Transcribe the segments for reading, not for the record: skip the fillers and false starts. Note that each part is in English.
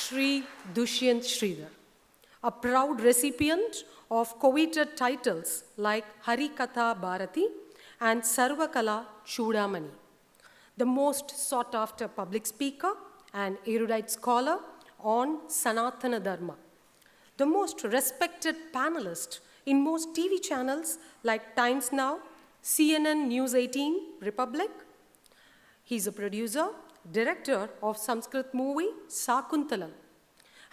Shri Dushyanth Sridhar, a proud recipient of coveted titles like Harikatha Bharati and Sarvakala Chudamani, the most sought-after public speaker and erudite scholar on Sanatana Dharma, the most respected panelist in most TV channels like Times Now, CNN News 18, Republic. He's a producer, director of Sanskrit movie Sakuntalam,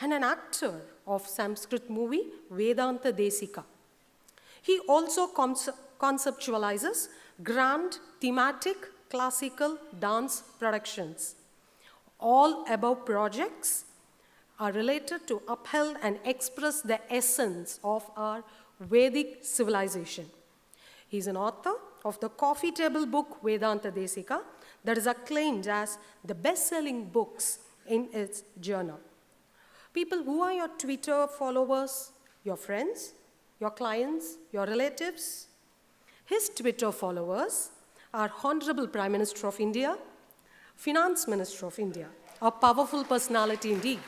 and an actor of Sanskrit movie Vedanta Desika. He also conceptualizes grand, thematic, classical dance productions. All above projects are related to uphold and express the essence of our Vedic civilization. He's an author of the coffee table book Vedanta Desika that is acclaimed as the best-selling books in its genre. People who are your Twitter followers, your friends, your clients, your relatives. His Twitter followers are Honorable Prime Minister of India, Finance Minister of India, a powerful personality indeed.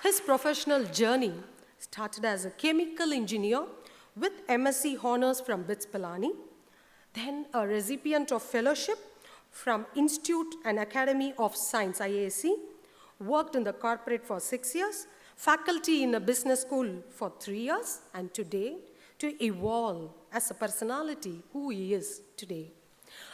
His professional journey started as a chemical engineer with MSc honors from BITS Pilani, then a recipient of fellowship from Institute and Academy of Science, IASC, worked in the corporate for 6 years, faculty in a business school for 3 years, and today to evolve as a personality who he is today.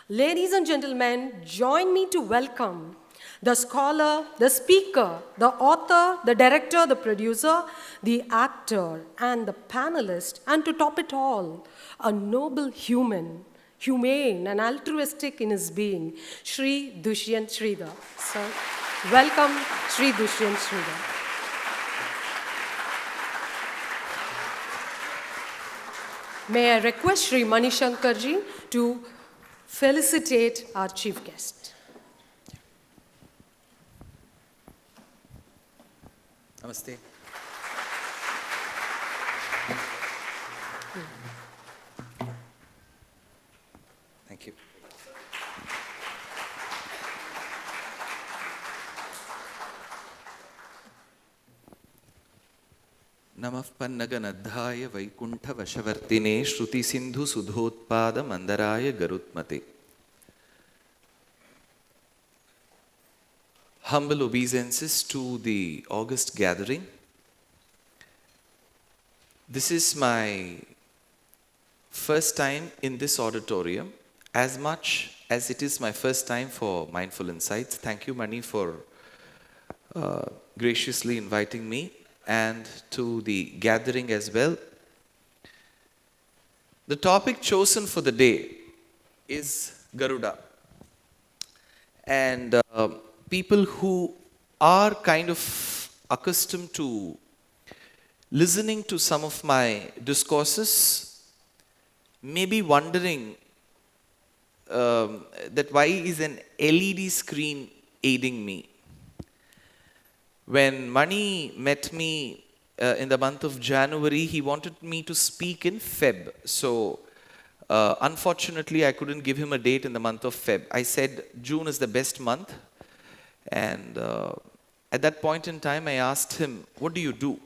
Ladies and gentlemen, join me to welcome the scholar, the speaker, the author, the director, the producer, the actor, and the panelist, and to top it all, a noble human, humane and altruistic in his being, Shri Dushyanth Sridhar. Sir, welcome, Shri Dushyanth Sridhar. May I request Shri Manishankarji to felicitate our chief guest. Namaste. Thank you. Namaः Pannaganadhaya Vaikuntha Vashavartine Shruti Sindhu Sudhotpada Mandaraya Garutmate. Humble obeisances to the august gathering. This is my first time in this auditorium, as much as it is my first time for Mindful Insights. Thank you, Mani, for graciously inviting me, and to the gathering as well. The topic chosen for the day is Garuda. And people who are kind of accustomed to listening to some of my discourses may be wondering that why is an LED screen aiding me? When Mani met me in the month of January, he wanted me to speak in Feb. So unfortunately, I couldn't give him a date in the month of Feb. I said June is the best month. And at that point in time, I asked him, what do you do?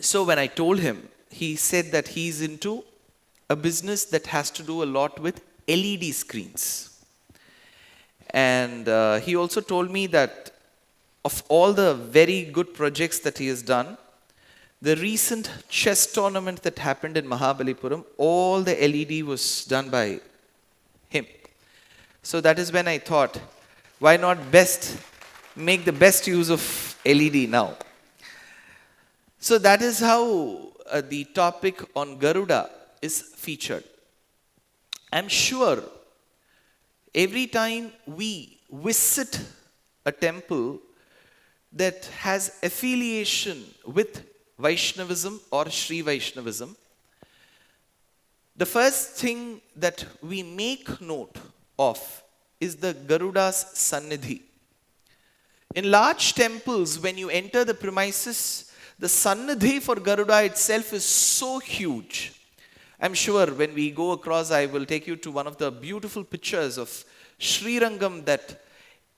So when I told him, he said that he's into a business that has to do a lot with LED screens. And he also told me that of all the very good projects that he has done, the recent chess tournament that happened in Mahabalipuram, all the LED was done by him. So that is when I thought, why not make the best use of LED now? So that is how the topic on Garuda is featured. I'm sure every time we visit a temple that has affiliation with Vaishnavism or Sri Vaishnavism, the first thing that we make note of is the Garuda's Sannidhi. In large temples, when you enter the premises, the Sannidhi for Garuda itself is so huge. I'm sure when we go across, I will take you to one of the beautiful pictures of Srirangam that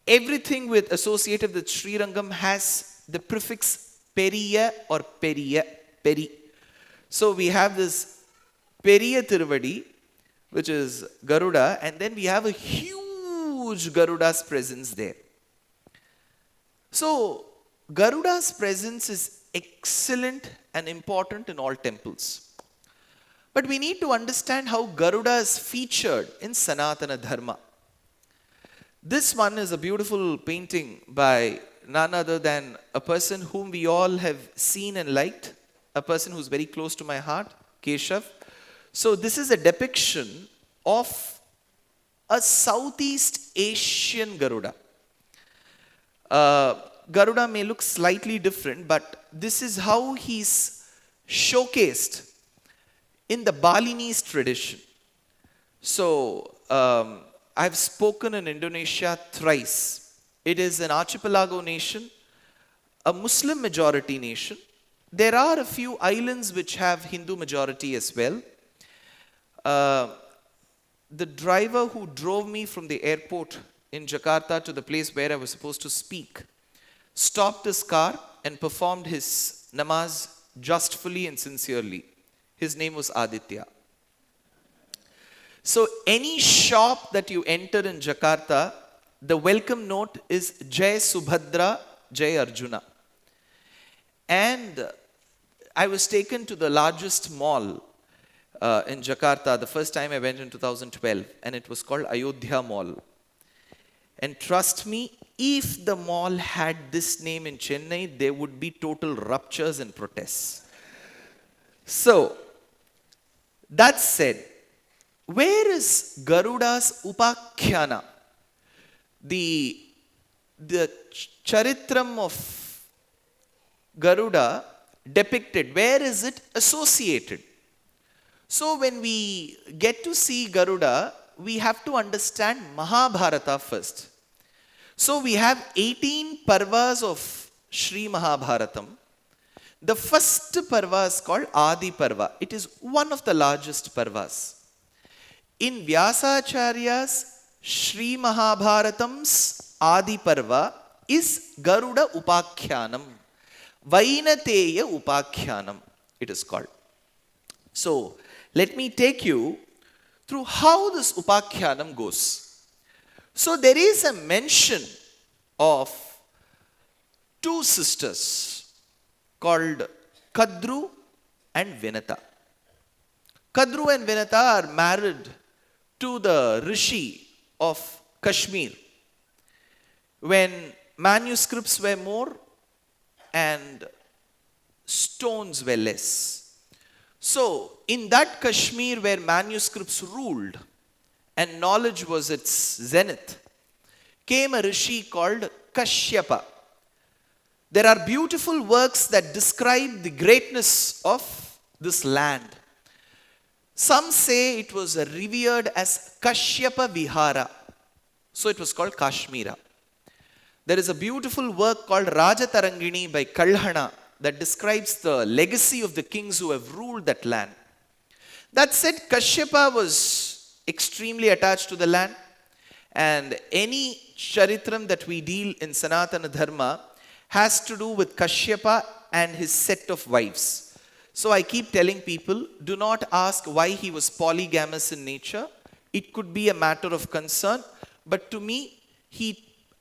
Everything with associated with Srirangam has the prefix periya or periya, peri. So we have this periya Tiruvadi, which is Garuda, and then we have a huge Garuda's presence there. So Garuda's presence is excellent and important in all temples. But we need to understand how Garuda is featured in Sanatana Dharma. This one is a beautiful painting by none other than a person whom we all have seen and liked, a person who's very close to my heart, Keshav. So this is a depiction of a Southeast Asian Garuda. Garuda may look slightly different, but this is how he's showcased in the Balinese tradition. So, I've spoken in Indonesia thrice. It is an archipelago nation, a Muslim majority nation. There are a few islands which have Hindu majority as well. The driver who drove me from the airport in Jakarta to the place where I was supposed to speak stopped his car and performed his namaz justfully and sincerely. His name was Aditya. So any shop that you enter in Jakarta, the welcome note is Jai Subhadra, Jai Arjuna. And I was taken to the largest mall in Jakarta the first time I went in 2012, and it was called Ayodhya Mall. And trust me, if the mall had this name in Chennai, there would be total ruptures and protests. So, that said, where is Garuda's Upakhyana? The Charitram of Garuda depicted, where is it associated? So when we get to see Garuda, we have to understand Mahabharata first. So we have 18 parvas of Sri Mahabharatam. The first parva is called Adi Parva. It is one of the largest parvas. In Vyasacharya's Sri Mahabharatam's Adi Parva is Garuda Upakhyanam. Vainateya Upakhyanam, it is called. So, let me take you through how this Upakhyanam goes. So, there is a mention of two sisters called Kadru and Vinata. Kadru and Vinata are married to the Rishi of Kashmir when manuscripts were more and stones were less. So, in that Kashmir where manuscripts ruled and knowledge was its zenith, came a rishi called Kashyapa. There are beautiful works that describe the greatness of this land. Some say it was revered as Kashyapa Vihara. So it was called Kashmira. There is a beautiful work called Rajatarangini by Kalhana that describes the legacy of the kings who have ruled that land. That said, Kashyapa was extremely attached to the land, and any charitram that we deal in Sanatana Dharma has to do with Kashyapa and his set of wives. So I keep telling people, do not ask why he was polygamous in nature. It could be a matter of concern, but to me,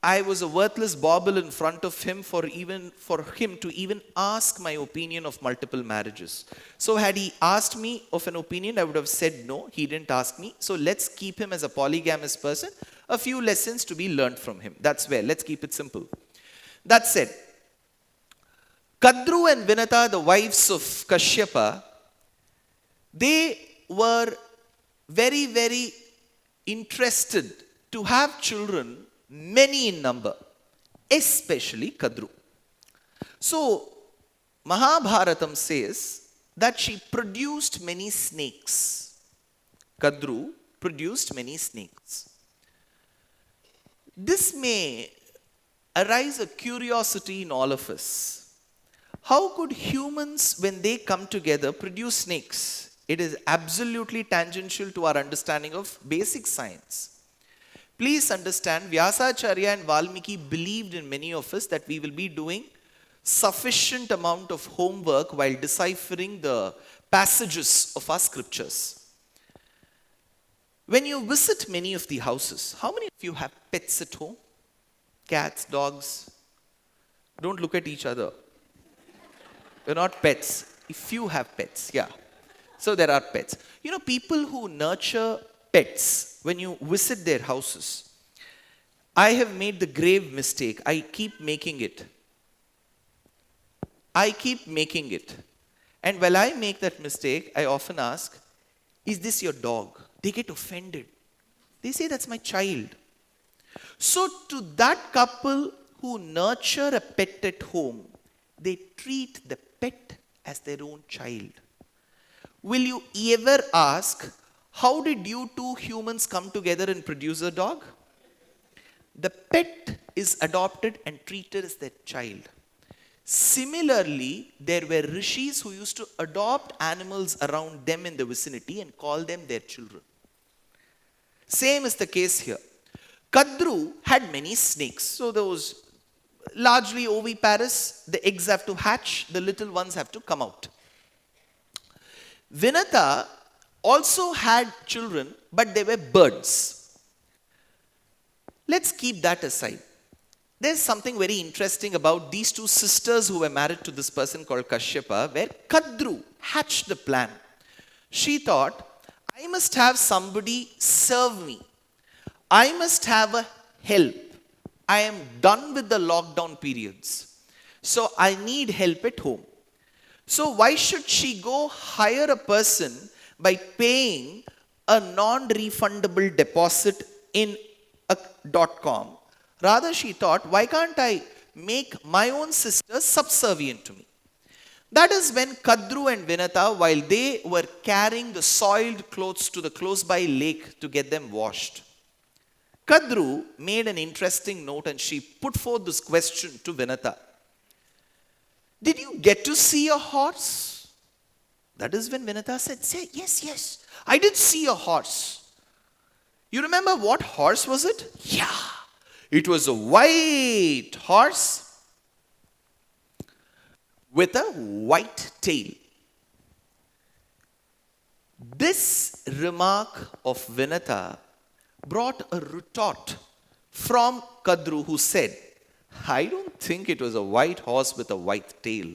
I was a worthless bauble in front of him for him to even ask my opinion of multiple marriages. So had he asked me of an opinion, I would have said no, he didn't ask me. So let's keep him as a polygamous person. A few lessons to be learned from him. That's where, let's keep it simple. That said, Kadru and Vinata, the wives of Kashyapa, they were very, very interested to have children, many in number, especially Kadru. So, Mahabharatam says that she produced many snakes. Kadru produced many snakes. This may arise a curiosity in all of us. How could humans, when they come together, produce snakes? It is absolutely tangential to our understanding of basic science. Please understand, Vyasacharya and Valmiki believed in many of us that we will be doing sufficient amount of homework while deciphering the passages of our scriptures. When you visit many of the houses, how many of you have pets at home? Cats, dogs? Don't look at each other. You're not pets. If you have pets, yeah. So there are pets. You know, people who nurture pets, when you visit their houses, I have made the grave mistake. I keep making it. And while I make that mistake, I often ask, is this your dog? They get offended. They say, that's my child. So to that couple who nurture a pet at home, they treat the pet as their own child. Will you ever ask, how did you two humans come together and produce a dog? The pet is adopted and treated as their child. Similarly, there were rishis who used to adopt animals around them in the vicinity and call them their children. Same is the case here. Kadru had many snakes. So those largely oviparous, the eggs have to hatch, the little ones have to come out. Vinata also had children, but they were birds. Let's keep that aside. There's something very interesting about these two sisters who were married to this person called Kashyapa, where Kadru hatched the plan. She thought, I must have somebody serve me. I must have a help. I am done with the lockdown periods. So I need help at home. So why should she go hire a person by paying a non-refundable deposit in a .com? Rather, she thought, why can't I make my own sisters subservient to me? That is when Kadru and Vinata, while they were carrying the soiled clothes to the close-by lake to get them washed, Kadru made an interesting note and she put forth this question to Vinata. Did you get to see a horse? That is when Vinata said, yes, I did see a horse. You remember what horse was it? Yeah, it was a white horse with a white tail. This remark of Vinata brought a retort from Kadru, who said, I don't think it was a white horse with a white tail.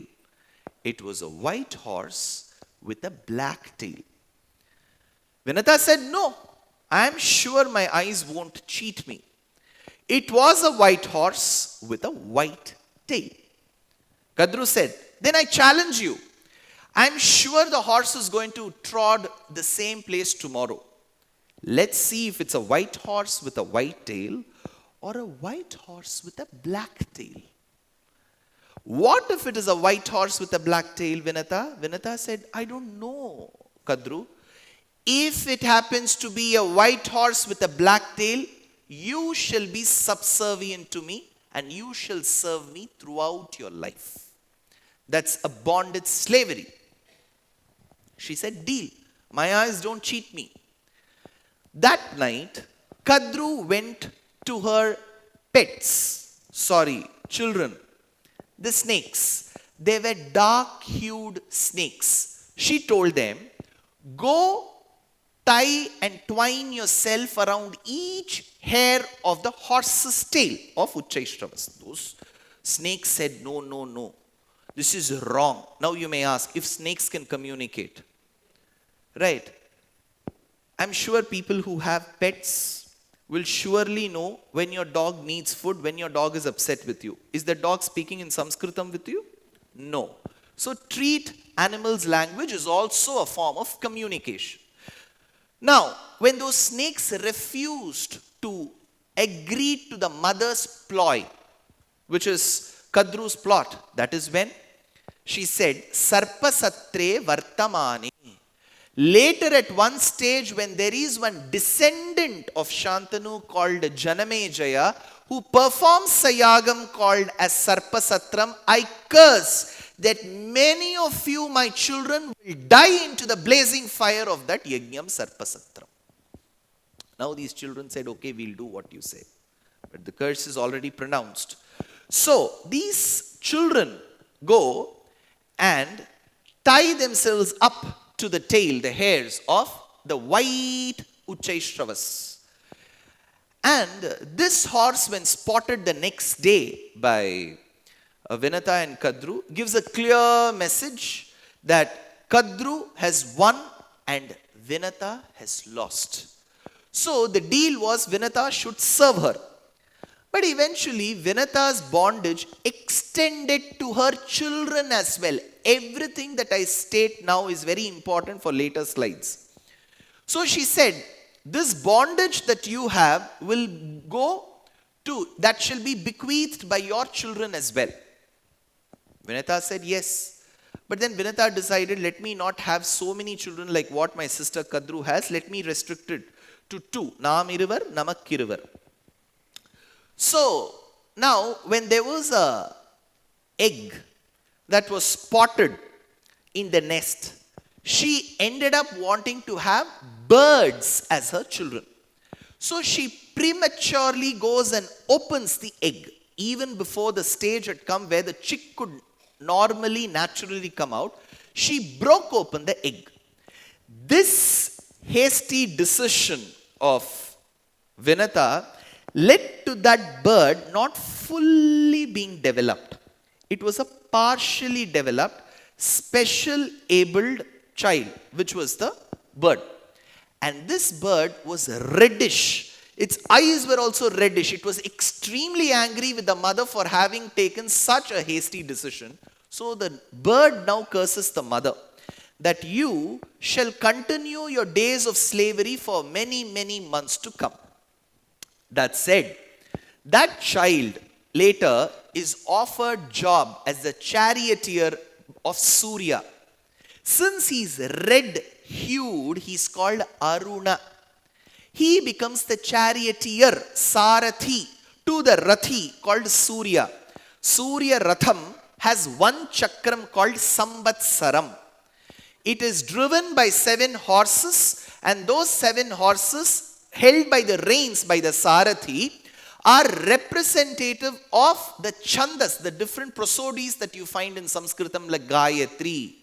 It was a white horse with a black tail. Vinata said, no, I am sure my eyes won't cheat me. It was a white horse with a white tail. Kadru said, then I challenge you. I am sure the horse is going to trod the same place tomorrow. Let's see if it's a white horse with a white tail or a white horse with a black tail. What if it is a white horse with a black tail, Vinata? Vinata said, I don't know, Kadru. If it happens to be a white horse with a black tail, you shall be subservient to me and you shall serve me throughout your life. That's a bonded slavery. She said, deal. My eyes don't cheat me. That night, Kadru went to her children, the snakes. They were dark-hued snakes. She told them, go tie and twine yourself around each hair of the horse's tail of Uchchaishravas. Those snakes said, no. This is wrong. Now you may ask, if snakes can communicate, right? I'm sure people who have pets will surely know when your dog needs food, when your dog is upset with you. Is the dog speaking in Sanskritam with you? No. So treat animals' language is also a form of communication. Now, when those snakes refused to agree to the mother's ploy, which is Kadru's plot, that is when she said, Sarpa Satre Vartamani. Later at one stage, when there is one descendant of Shantanu called Janamejaya, who performs Sayagam called as Sarpasatram, I curse that many of you, my children, will die into the blazing fire of that Yajnam Sarpasatram. Now these children said, okay, we'll do what you say. But the curse is already pronounced. So these children go and tie themselves up to the tail, the hairs of the white Uchaishravas. And this horse, when spotted the next day by Vinata and Kadru, gives a clear message that Kadru has won and Vinata has lost. So the deal was Vinata should serve her. But eventually Vinata's bondage extended to her children as well. Everything that I state now is very important for later slides. So she said, this bondage that you have will go to, that shall be bequeathed by your children as well. Vinata said yes. But then Vinata decided, let me not have so many children like what my sister Kadru has. Let me restrict it to 2. Nam iruvar, namak iruvar. So now when there was a egg that was spotted in the nest, she ended up wanting to have birds as her children. So she prematurely goes and opens the egg, even before the stage had come where the chick could normally, naturally come out. She broke open the egg. This hasty decision of Vinata led to that bird not fully being developed. It was a partially developed, special abled child, which was the bird. And this bird was reddish. Its eyes were also reddish. It was extremely angry with the mother for having taken such a hasty decision. So the bird now curses the mother that you shall continue your days of slavery for many, many months to come. That said, that child later is offered job as the charioteer of Surya. Since he's red-hued, he's called Aruna. He becomes the charioteer, Sarathi, to the Rathi called Surya. Surya Ratham has one chakram called Sambatsaram. It is driven by 7 horses, and those 7 horses, held by the reins by the Sarathi, are representative of the chandas, the different prosodies that you find in Sanskritam like Gayatri,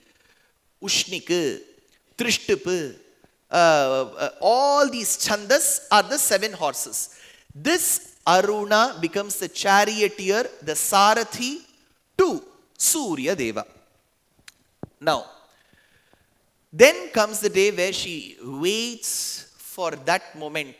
Ushnik, Trishtup. All these chandas are the 7 horses. This Aruna becomes the charioteer, the Sarathi to Surya Deva. Now, then comes the day where she waits for that moment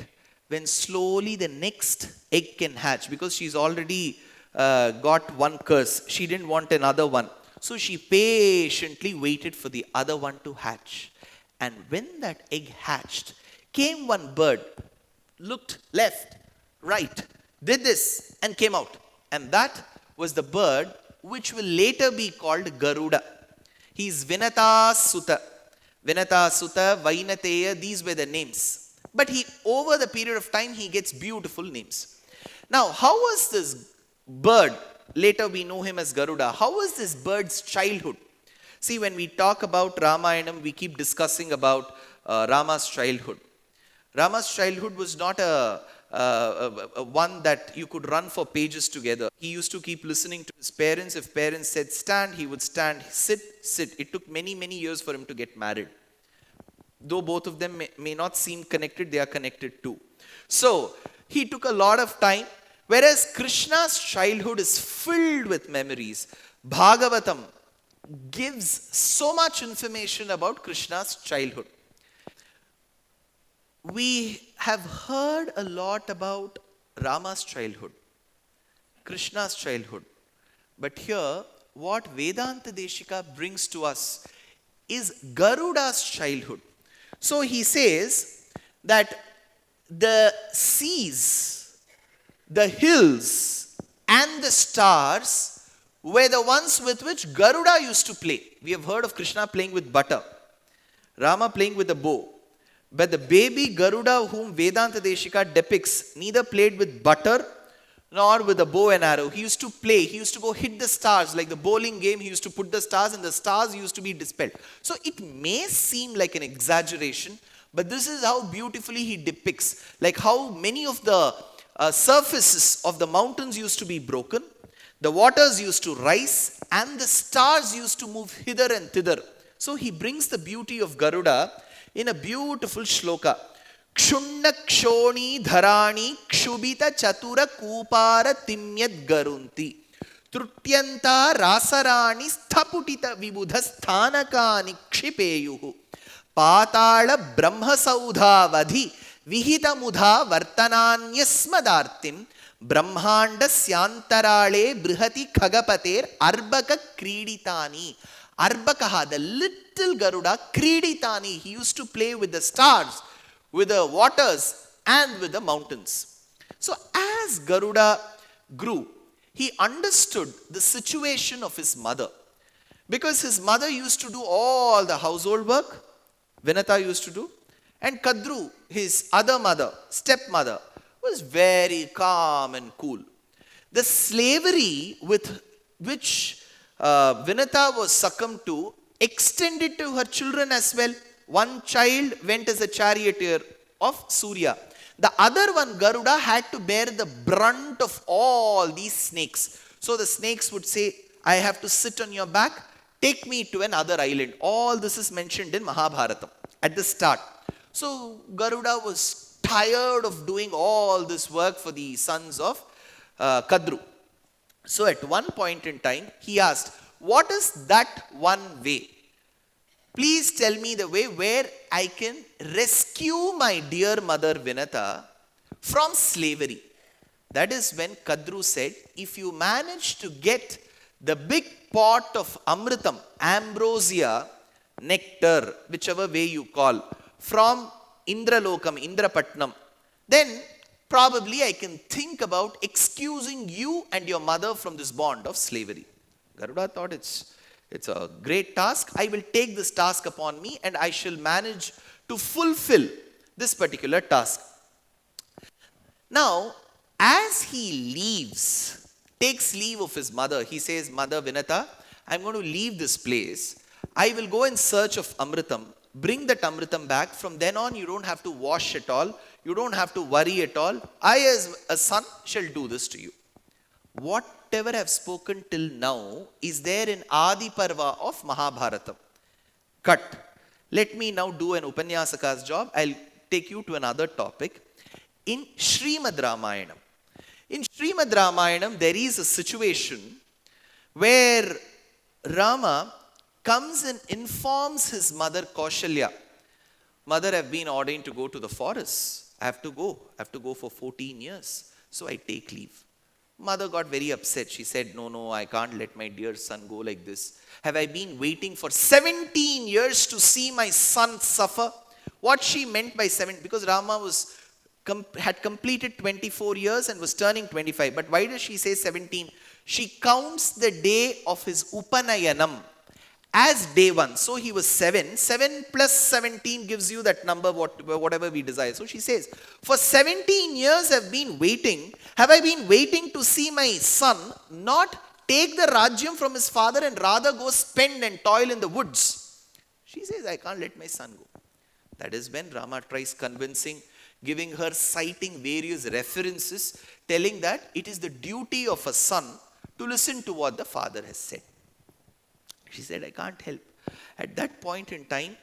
when slowly the next egg can hatch, because she's already got one curse. She didn't want another one. So she patiently waited for the other one to hatch. And when that egg hatched, came one bird, looked left, right, did this and came out. And that was the bird which will later be called Garuda. He is Vinata Sutta. Vinata Sutta, Vainateya, these were the names. But over the period of time, he gets beautiful names. Now, how was this bird, later we know him as Garuda, how was this bird's childhood? See, when we talk about Ramayanam, we keep discussing about Rama's childhood. Rama's childhood was not a one that you could run for pages together. He used to keep listening to his parents. If parents said stand, he would stand. Sit, sit. It took many, many years for him to get married. Though both of them may not seem connected, they are connected too. So, he took a lot of time. Whereas Krishna's childhood is filled with memories. Bhagavatam gives so much information about Krishna's childhood. We have heard a lot about Rama's childhood, Krishna's childhood. But here, what Vedanta Deshika brings to us is Garuda's childhood. So he says that the seas, the hills, and the stars were the ones with which Garuda used to play. We have heard of Krishna playing with butter, Rama playing with a bow. But the baby Garuda whom Vedanta Deshika depicts neither played with butter nor with a bow and arrow. He used to play. He used to go hit the stars. Like the bowling game, he used to put the stars and the stars used to be dispelled. So it may seem like an exaggeration, But this is how beautifully he depicts, like how many of the surfaces of the mountains used to be broken, the waters used to rise, and the stars used to move hither and thither. So he brings the beauty of Garuda in a beautiful shloka. Kshunna kshoni dharani kshubita chatura kupara timyat garunti. Trutyanta rasarani sthaputita vibudha sthanakani kshipeyuhu. Patala brahmasaudhavadhi vihita mudha vartananyasmadartim brahmanda syantarale brihati khagapater arbaka kriditani. Arbakaha, the little Garuda, kriditani, he used to play with the stars, with the waters, and with the mountains. So as Garuda grew, he understood the situation of his mother. Because his mother used to do all the household work, Vinata used to do, and Kadru, his other mother, stepmother, was very calm and cool. The slavery with which Vinata was succumbed to extended to her children as well. One child went as a charioteer of Surya. The other one, Garuda, had to bear the brunt of all these snakes. So the snakes would say, I have to sit on your back, take me to another island. All this is mentioned in Mahabharata at the start. So Garuda was tired of doing all this work for the sons of Kadru. So at one point in time, he asked, what is that one way? Please tell me the way where I can rescue my dear mother Vinata from slavery. That is when Kadru said, if you manage to get the big pot of amritam, ambrosia, nectar, whichever way you call, from Indralokam, Indrapatnam, then probably I can think about excusing you and your mother from this bond of slavery. Garuda thought it's a great task. I will take this task upon me and I shall manage to fulfill this particular task. Now, as he takes leave of his mother, he says, Mother Vinata, I'm going to leave this place. I will go in search of Amritam. Bring that Amritam back. From then on, you don't have to wash at all. You don't have to worry at all. I, as a son, shall do this to you. Whatever I have spoken till now is there in Adi Parva of Mahabharata. Cut. Let me now do an Upanyasaka's job. I'll take you to another topic. In Srimad Ramayanam. In Srimad Ramayanam, there is a situation where Rama comes and informs his mother Kaushalya. Mother, I've been ordained to go to the forest. I have to go for 14 years. So I take leave. Mother got very upset. She said, no, I can't let my dear son go like this. Have I been waiting for 17 years to see my son suffer? What she meant by 7, because Rama had completed 24 years and was turning 25. But why does she say 17? She counts the day of his Upanayanam as day 1. So he was 7. 7 plus 17 gives you that number, whatever we desire. So she says, for 17 years I've been waiting. Have I been waiting to see my son not take the Rajyam from his father and rather go spend and toil in the woods? She says, I can't let my son go. That is when Rama tries convincing, giving her, citing various references, telling that it is the duty of a son to listen to what the father has said. She said, I can't help. At that point in time,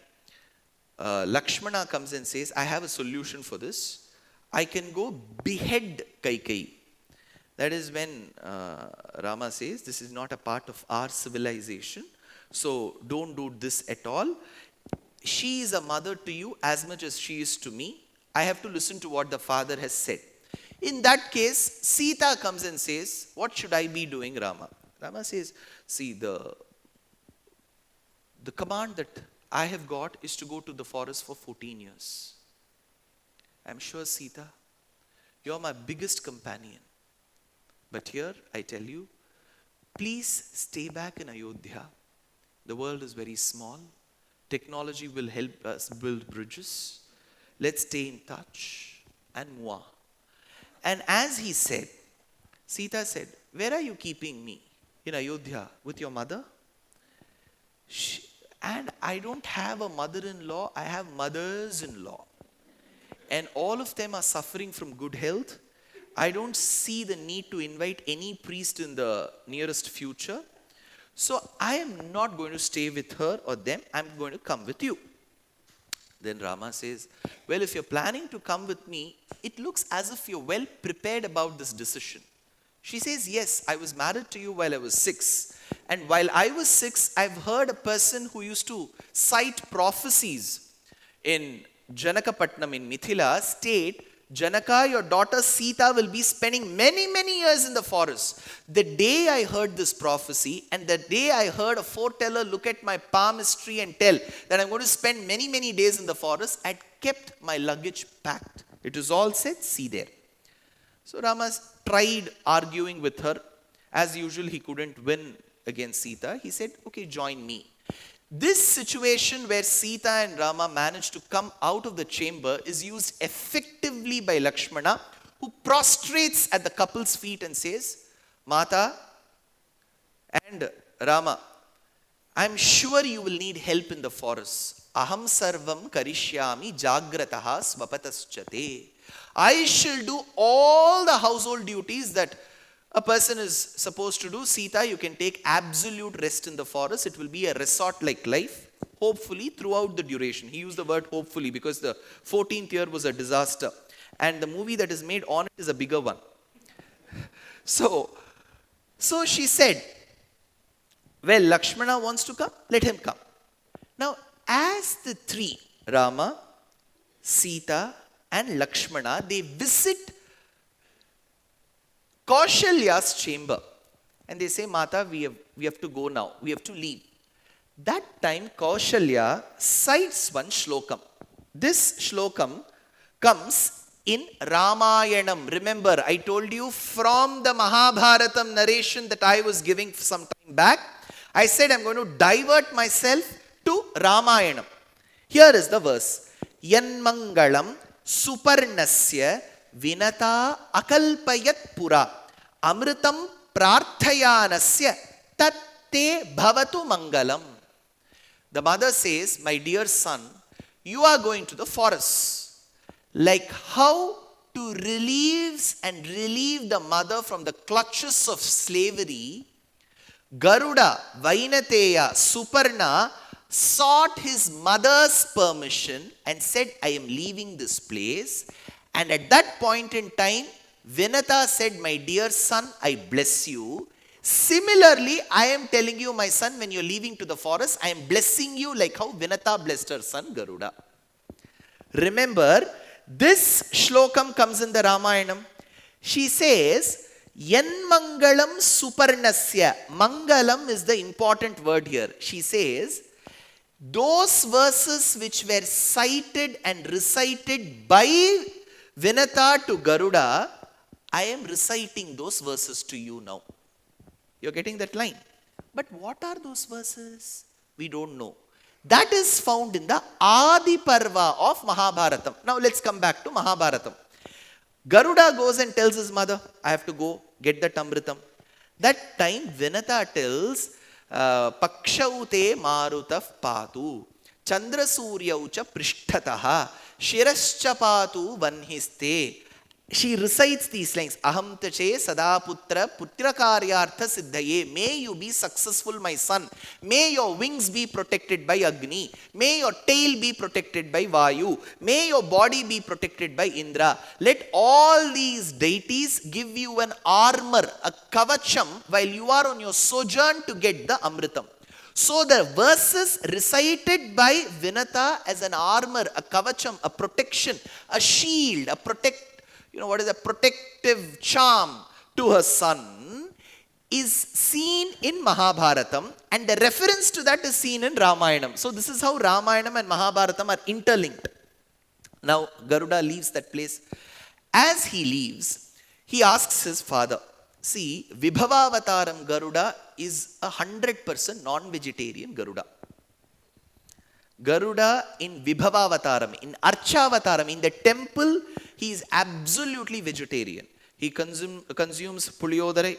Lakshmana comes and says, I have a solution for this. I can go behead Kaikeyi. That is when Rama says, this is not a part of our civilization. So don't do this at all. She is a mother to you as much as she is to me. I have to listen to what the father has said. In that case, Sita comes and says, what should I be doing, Rama? Rama says, see, the command that I have got is to go to the forest for 14 years. I'm sure, Sita, you're my biggest companion. But here, I tell you, please stay back in Ayodhya. The world is very small. Technology will help us build bridges. Let's stay in touch and move on. And as he said, Sita said, where are you keeping me? In Ayodhya with your mother? And I don't have a mother-in-law, I have mothers-in-law. And all of them are suffering from good health. I don't see the need to invite any priest in the nearest future. So I am not going to stay with her or them. I'm going to come with you. Then Rama says, well, if you're planning to come with me, it looks as if you're well prepared about this decision. She says, yes, I was married to you while I was 6. And while I was 6, I've heard a person who used to cite prophecies in Janakapatnam in Mithila state, Janaka, your daughter Sita will be spending many, many years in the forest. The day I heard this prophecy and the day I heard a foreteller look at my palmistry and tell that I'm going to spend many, many days in the forest, I'd kept my luggage packed. It was all said, see there. So Rama tried arguing with her. As usual, he couldn't win against Sita. He said, okay, join me. This situation where Sita and Rama managed to come out of the chamber is used effectively by Lakshmana, who prostrates at the couple's feet and says, Mata and Rama, I'm sure you will need help in the forest. Aham sarvam karishyami jagrataha svapataschate. I shall do all the household duties that a person is supposed to do. Sita, you can take absolute rest in the forest. It will be a resort-like life, hopefully, throughout the duration. He used the word hopefully because the 14th year was a disaster. And the movie that is made on it is a bigger one. So she said, well, Lakshmana wants to come, let him come. Now, as the three, Rama, Sita, and Lakshmana, they visit Kaushalya's chamber. And they say, Mata, we have to go now. We have to leave. That time, Kaushalya cites one shlokam. This shlokam comes in Ramayanam. Remember, I told you from the Mahabharatam narration that I was giving some time back, I said I'm going to divert myself to Ramayanam. Here is the verse. Yanmangalam suparnasya vinata akalpayat pura amritam prarthayanasya tatte bhavatu mangalam. The mother says, my dear son, you are going to the forest. Like how to relieve the mother from the clutches of slavery, Garuda, Vainateya, Suparna sought his mother's permission and said, I am leaving this place. And at that point in time, Vinata said, my dear son, I bless you. Similarly, I am telling you, my son, when you're leaving to the forest, I am blessing you like how Vinata blessed her son Garuda. Remember, this shlokam comes in the Ramayanam. She says, Yanmangalam suparnasya. Mangalam is the important word here. She says, those verses which were cited and recited by Vinata to Garuda, I am reciting those verses to you now. You're getting that line. But what are those verses? We don't know. That is found in the Adi Parva of Mahabharatam. Now let's come back to Mahabharatam. Garuda goes and tells his mother, I have to go get that Amritam. That time Vinata tells, Pakshaute marutaf patu, Chandra Suryaucha prishtataha, Shirascha patu vanhiste. She recites these lines. Aham tache sadaputra putrakaryartha siddhaye. May you be successful, my son. May your wings be protected by Agni. May your tail be protected by Vayu. May your body be protected by Indra. Let all these deities give you an armor, a kavacham, while you are on your sojourn to get the Amritam. So the verses recited by Vinata as an armor, a kavacham, a protection, a shield, a what is a protective charm to her son is seen in Mahabharatam, and the reference to that is seen in Ramayanam. So this is how Ramayanam and Mahabharatam are interlinked. Now Garuda leaves that place. As he leaves, he asks his father. See, Vibhavavataram Garuda is 100% non-vegetarian Garuda. Garuda in Vibhavavataram, in Archavataram, in the temple, he is absolutely vegetarian. He consumes puliyodare,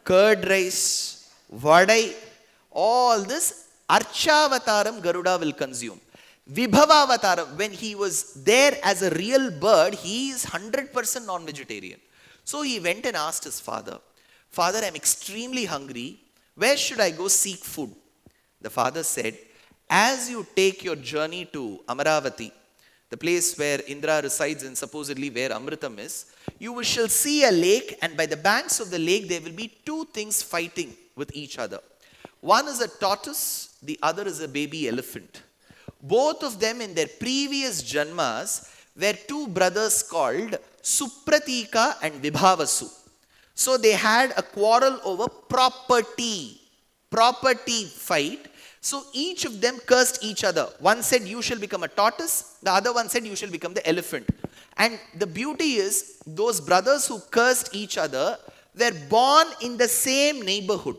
curd rice, vadai, all this Archavataram Garuda will consume. Vibhavavataram, when he was there as a real bird, he is 100% non-vegetarian. So he went and asked his father, Father, I'm extremely hungry. Where should I go seek food? The father said, as you take your journey to Amaravati, the place where Indra resides and supposedly where Amritam is, you shall see a lake, and by the banks of the lake there will be two things fighting with each other. One is a tortoise, the other is a baby elephant. Both of them in their previous janmas were two brothers called Supratika and Vibhavasu. So they had a quarrel over property fight. So each of them cursed each other. One said, you shall become a tortoise. The other one said, you shall become the elephant. And the beauty is, those brothers who cursed each other were born in the same neighborhood.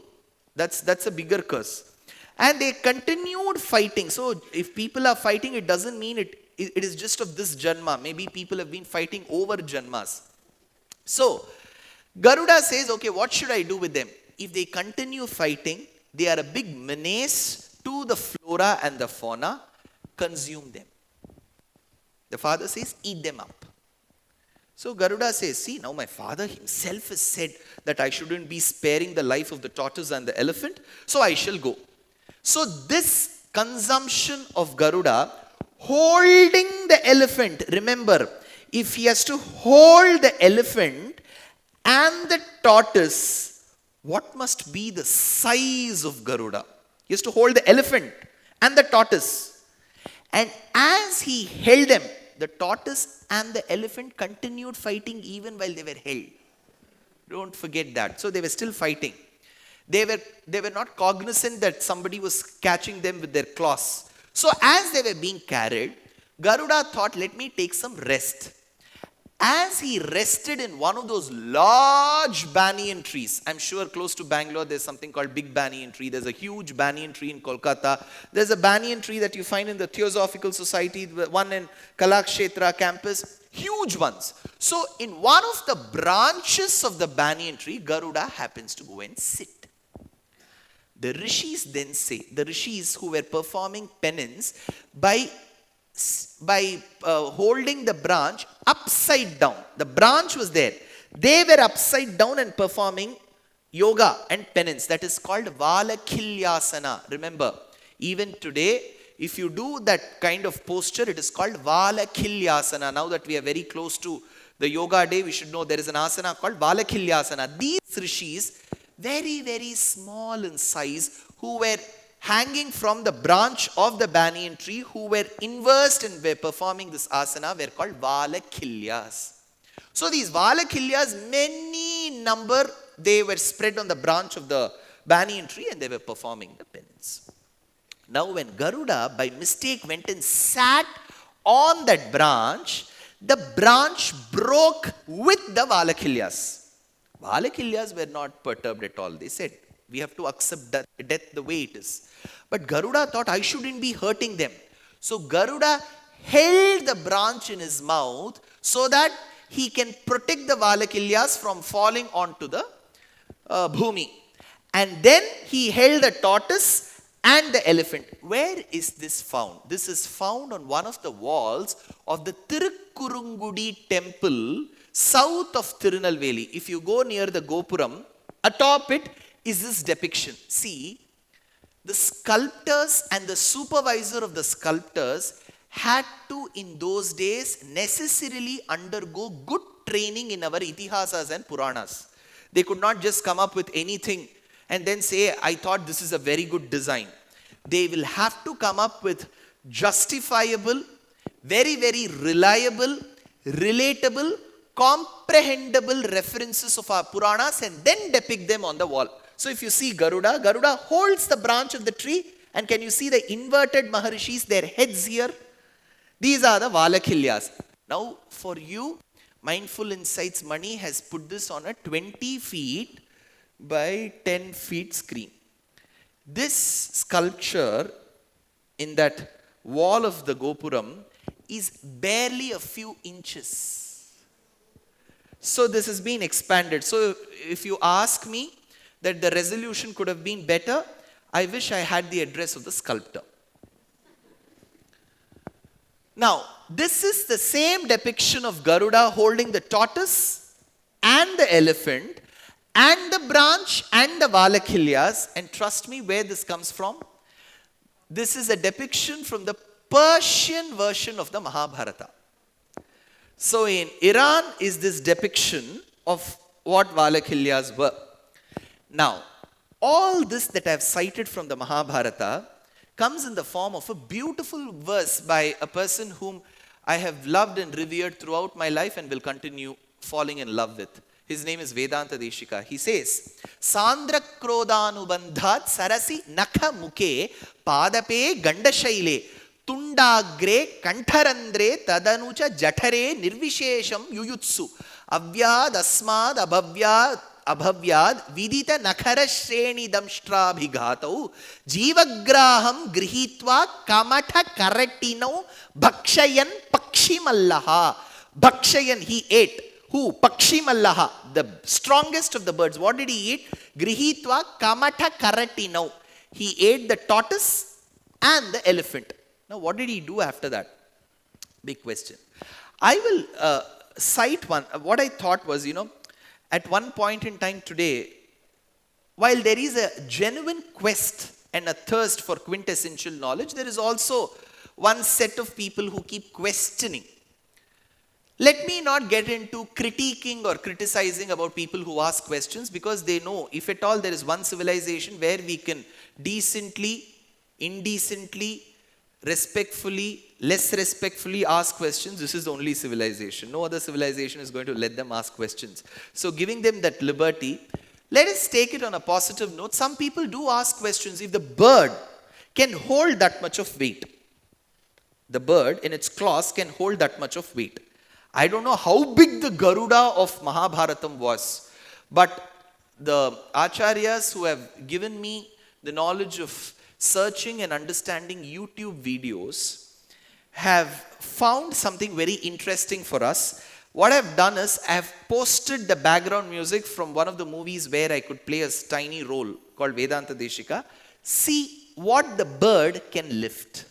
That's a bigger curse. And they continued fighting. So if people are fighting, it doesn't mean it is just of this janma. Maybe people have been fighting over janmas. So Garuda says, okay, what should I do with them? If they continue fighting, they are a big menace to the flora and the fauna. Consume them. The father says, eat them up. So Garuda says, see, now my father himself has said that I shouldn't be sparing the life of the tortoise and the elephant, so I shall go. So this consumption of Garuda, holding the elephant, remember, if he has to hold the elephant and the tortoise, what must be the size of Garuda? He has to hold the elephant and the tortoise. And as he held them, the tortoise and the elephant continued fighting even while they were held. Don't forget that. So they were still fighting. They were not cognizant that somebody was catching them with their claws. So as they were being carried, Garuda thought, let me take some rest. As he rested in one of those large banyan trees, I'm sure close to Bangalore there's something called Big Banyan Tree. There's a huge banyan tree in Kolkata. There's a banyan tree that you find in the Theosophical Society, one in Kalakshetra campus, huge ones. So in one of the branches of the banyan tree, Garuda happens to go and sit. The rishis then say, the rishis who were performing penance by holding the branch upside down. The branch was there. They were upside down and performing yoga and penance. That is called Valakilyasana. Remember, even today, if you do that kind of posture, it is called Valakilyasana. Now that we are very close to the yoga day, we should know there is an asana called Valakilyasana. These rishis, very, very small in size, who were hanging from the branch of the banyan tree, who were inversed and were performing this asana, were called Valakilyas. So these Valakilyas, many number, they were spread on the branch of the banyan tree and they were performing the penance. Now when Garuda by mistake went and sat on that branch, the branch broke with the Valakilyas. Valakilyas were not perturbed at all. They said, we have to accept death the way it is. But Garuda thought, I shouldn't be hurting them. So Garuda held the branch in his mouth so that he can protect the Valakilyas from falling onto the bhumi. And then he held the tortoise and the elephant. Where is this found? This is found on one of the walls of the Tirukkurungudi temple south of Tirunelveli. If you go near the Gopuram, atop it is this depiction. See, the sculptors and the supervisor of the sculptors had to, in those days, necessarily undergo good training in our itihasas and puranas. They could not just come up with anything and then say, I thought this is a very good design. They will have to come up with justifiable, very, very reliable, relatable, comprehensible references of our Puranas and then depict them on the wall. So if you see Garuda, Garuda holds the branch of the tree, and can you see the inverted Maharishis, their heads here? These are the Valakilyas. Now for you, Mindful Insights Mani has put this on a 20 feet by 10 feet screen. This sculpture in that wall of the Gopuram is barely a few inches. So this has been expanded. So if you ask me that the resolution could have been better, I wish I had the address of the sculptor. Now, this is the same depiction of Garuda holding the tortoise and the elephant and the branch and the Valakilyas. And trust me, where this comes from? This is a depiction from the Persian version of the Mahabharata. So in Iran is this depiction of what Valakilyas were. Now, all this that I have cited from the Mahabharata comes in the form of a beautiful verse by a person whom I have loved and revered throughout my life and will continue falling in love with. His name is Vedanta Deshika. He says, Sandra Krodhanubandhat Sarasi Nakha Muke Padape Gandashaile Tundagre Kantarandre Tadanucha Jatare Nirvishesham Yuyutsu Avyad Asmad Abhavyad Vidita Nakhara Shreni Damshtrabhigatau Jivagraham Grihitva Kamata Karatino Bhakshayan Pakshimallaha. Bhakshayan, he ate. Who? Pakshimallaha, the strongest of the birds. What did he eat? Grihitva Kamata Karatino. He ate the tortoise and the elephant. Now, what did he do after that? Big question. I will cite one. What I thought was, at one point in time today, while there is a genuine quest and a thirst for quintessential knowledge, there is also one set of people who keep questioning. Let me not get into critiquing or criticizing about people who ask questions, because they know if at all there is one civilization where we can decently, indecently, respectfully, less respectfully ask questions, this is the only civilization. No other civilization is going to let them ask questions. So giving them that liberty, let us take it on a positive note. Some people do ask questions. If the bird can hold that much of weight, the bird in its claws can hold that much of weight. I don't know how big the Garuda of Mahabharatam was, but the acharyas who have given me the knowledge of searching and understanding YouTube videos have found something very interesting for us. What I've done is I have posted the background music from one of the movies where I could play a tiny role called Vedanta Deshika. See what the bird can lift.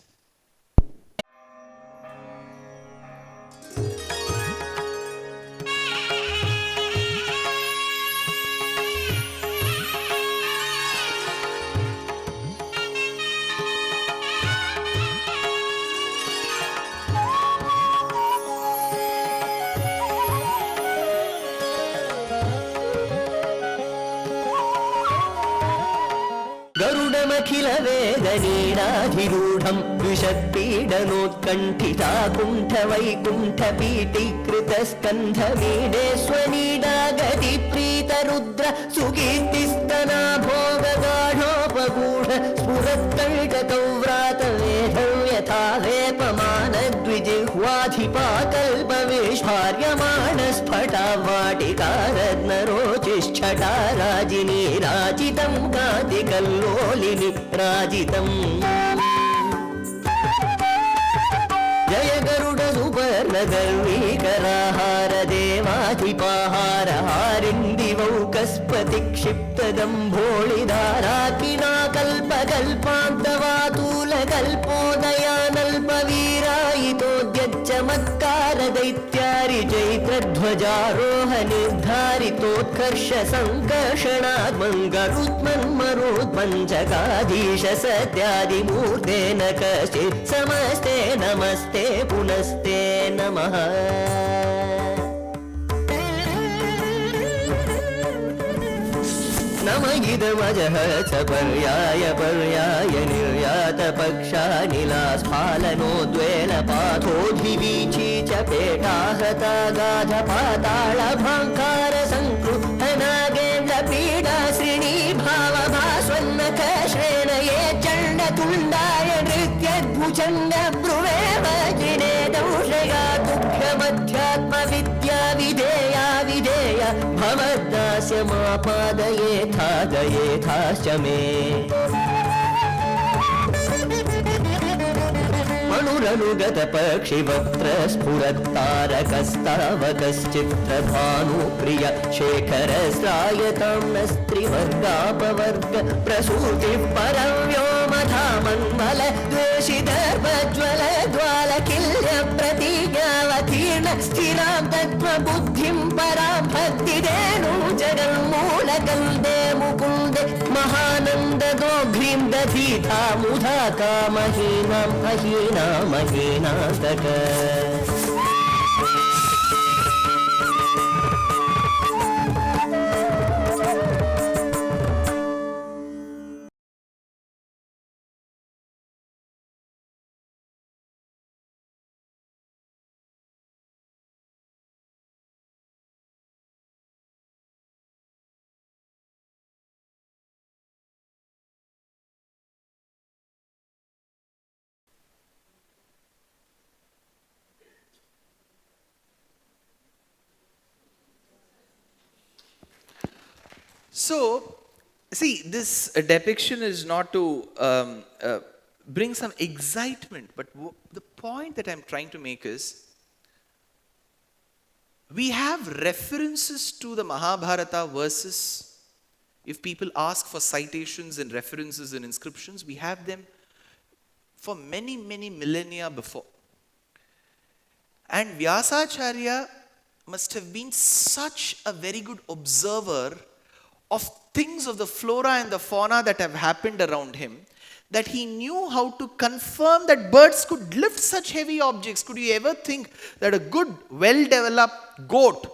गरुडमखिल वेदनीडाधिरूढं विषत्पीडनोत्कण्ठिता कुण्ठवैकुण्ठपीठीकृतस्कन्धमीडे स्वनीडा गतिप्रीतरुद्र सुकीर्तिस्तना भोगगाढोपगूढ स्फुरत्कण्टकौव्रातवेधव्यथा वेपमानद्विजिह्वाधिपाकल्पविस्फार्यमाणस्फटावाटिकारत्नरोचिश्छटा Rajini राजितं कातिकल्लोलिनि राजितम् जय गरुड सुपर्ण गर्वीकराहार देवाधिपाहार हारिन्दिवौकस्पति क्षिप्तदम्भोळिधारा किनाकल्पकल्पान्तवातूलकल्पोदयानल्पवीरायितोद्यच्चमत्कार दैत्यारि चैत्रध्वजारोह निर्धारितोत्कर्ष सङ्कर्षणाद्मङ्गरुत्मन्मरुत्पञ्चकाधीश सत्यादिमूर्तेन कश्चित् समस्ते नमस्ते पुनस्ते नमः नम इदमजः च पर्याय पर्याय निर्यातपक्षानिलास्फालनोद्वेलपाथोऽधिवीची च पेटाहता गाधपाताळभाङ्कार सङ्कृतनागेन्द्रपीडा श्रीणीभावभास्वन्नखश्रेण ये चण्डतुण्डाय नृत्यद्भुचण्ड ब्रुवे वज्रिणे दंशया दुःखमध्यात्मविद्या विधेया विधेया भवद्दास्य मापादयेथादयेथाश्च मे स्फुरनुगत पक्षिवक्त्र स्फुरत्तारकस्तावकश्चित्रभानुप्रिय शेखरस्रायतां न स्त्रिवर्गापवर्ग प्रसूतिः परं व्योमधामन्मल द्वेषिदर्भज्वल ज्वालकिल्य प्रतीज्ञावतीर्ण स्थिरां तत्त्वबुद्धिं परां भक्तिदेनु जगन्मूलकल्दे मुकुन्दे महानन्ददो घ्रीं दधीता मुधा कामहीनां अहीना महीनास्तक So, see, this depiction is not to bring some excitement, but the point that I'm trying to make is we have references to the Mahabharata verses. If people ask for citations and references and inscriptions, we have them for many, many millennia before. And Vyasacharya must have been such a very good observer of things of the flora and the fauna that have happened around him, that he knew how to confirm that birds could lift such heavy objects. Could you ever think that a good, well-developed goat,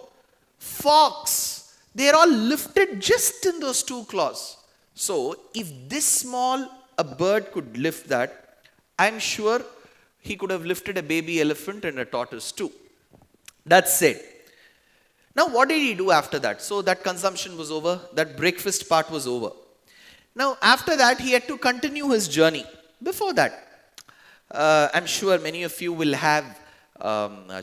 fox, they're all lifted just in those two claws. So, if this small a bird could lift that, I'm sure he could have lifted a baby elephant and a tortoise too. That's it. Now, what did he do after that? So, that consumption was over, that breakfast part was over. Now, after that, he had to continue his journey. Before that, I'm sure many of you will have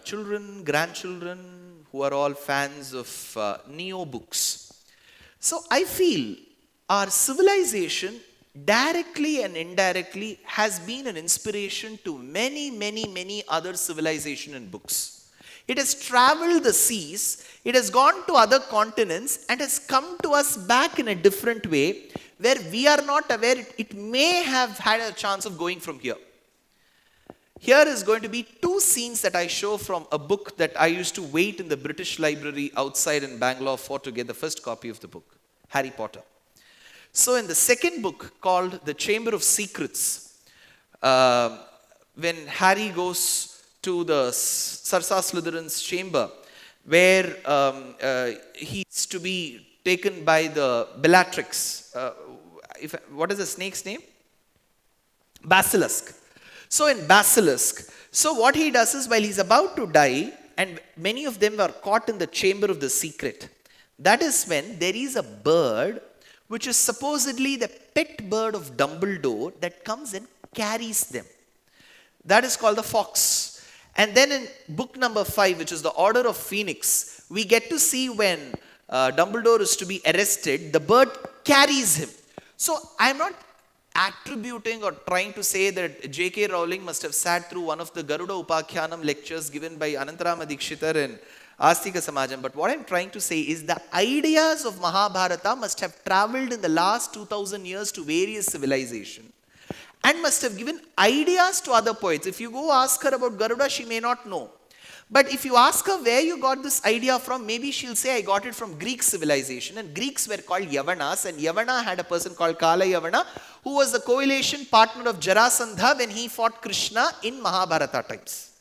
children, grandchildren, who are all fans of Neo books. So, I feel our civilization, directly and indirectly, has been an inspiration to many, many, many other civilization and books. It has traveled the seas, it has gone to other continents and has come to us back in a different way where we are not aware it may have had a chance of going from here. Here is going to be two scenes that I show from a book that I used to wait in the British Library outside in Bangalore for to get the first copy of the book, Harry Potter. So in the second book called The Chamber of Secrets, when Harry goes to the Sarsa Slytherin's chamber, where he's to be taken by the Bellatrix. What is the snake's name? Basilisk. So in Basilisk, so what he does is while he's about to die, and many of them are caught in the chamber of the secret, that is when there is a bird which is supposedly the pet bird of Dumbledore that comes and carries them. That is called the fox. And then in book number 5, which is the Order of Phoenix, we get to see when Dumbledore is to be arrested, the bird carries him. So I'm not attributing or trying to say that J.K. Rowling must have sat through one of the Garuda Upakhyanam lectures given by Anantarama Dikshitar and Astika Samajam. But what I'm trying to say is the ideas of Mahabharata must have traveled in the last 2000 years to various civilizations and must have given ideas to other poets. If you go ask her about Garuda, she may not know. But if you ask her where you got this idea from, maybe she'll say, I got it from Greek civilization. And Greeks were called Yavanas. And Yavana had a person called Kala Yavana, who was the coalition partner of Jarasandha when he fought Krishna in Mahabharata times.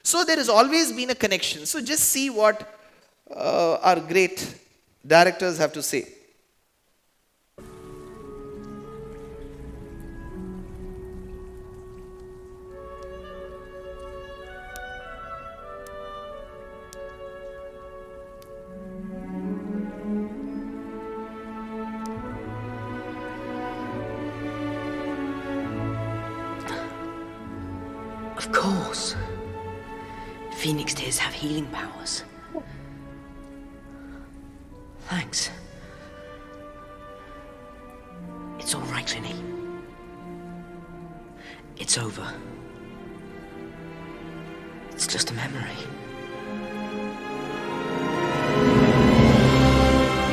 So there has always been a connection. So just see what our great directors have to say. Of course. Phoenix tears have healing powers. Thanks. It's all right, Linny. It's over. It's just a memory.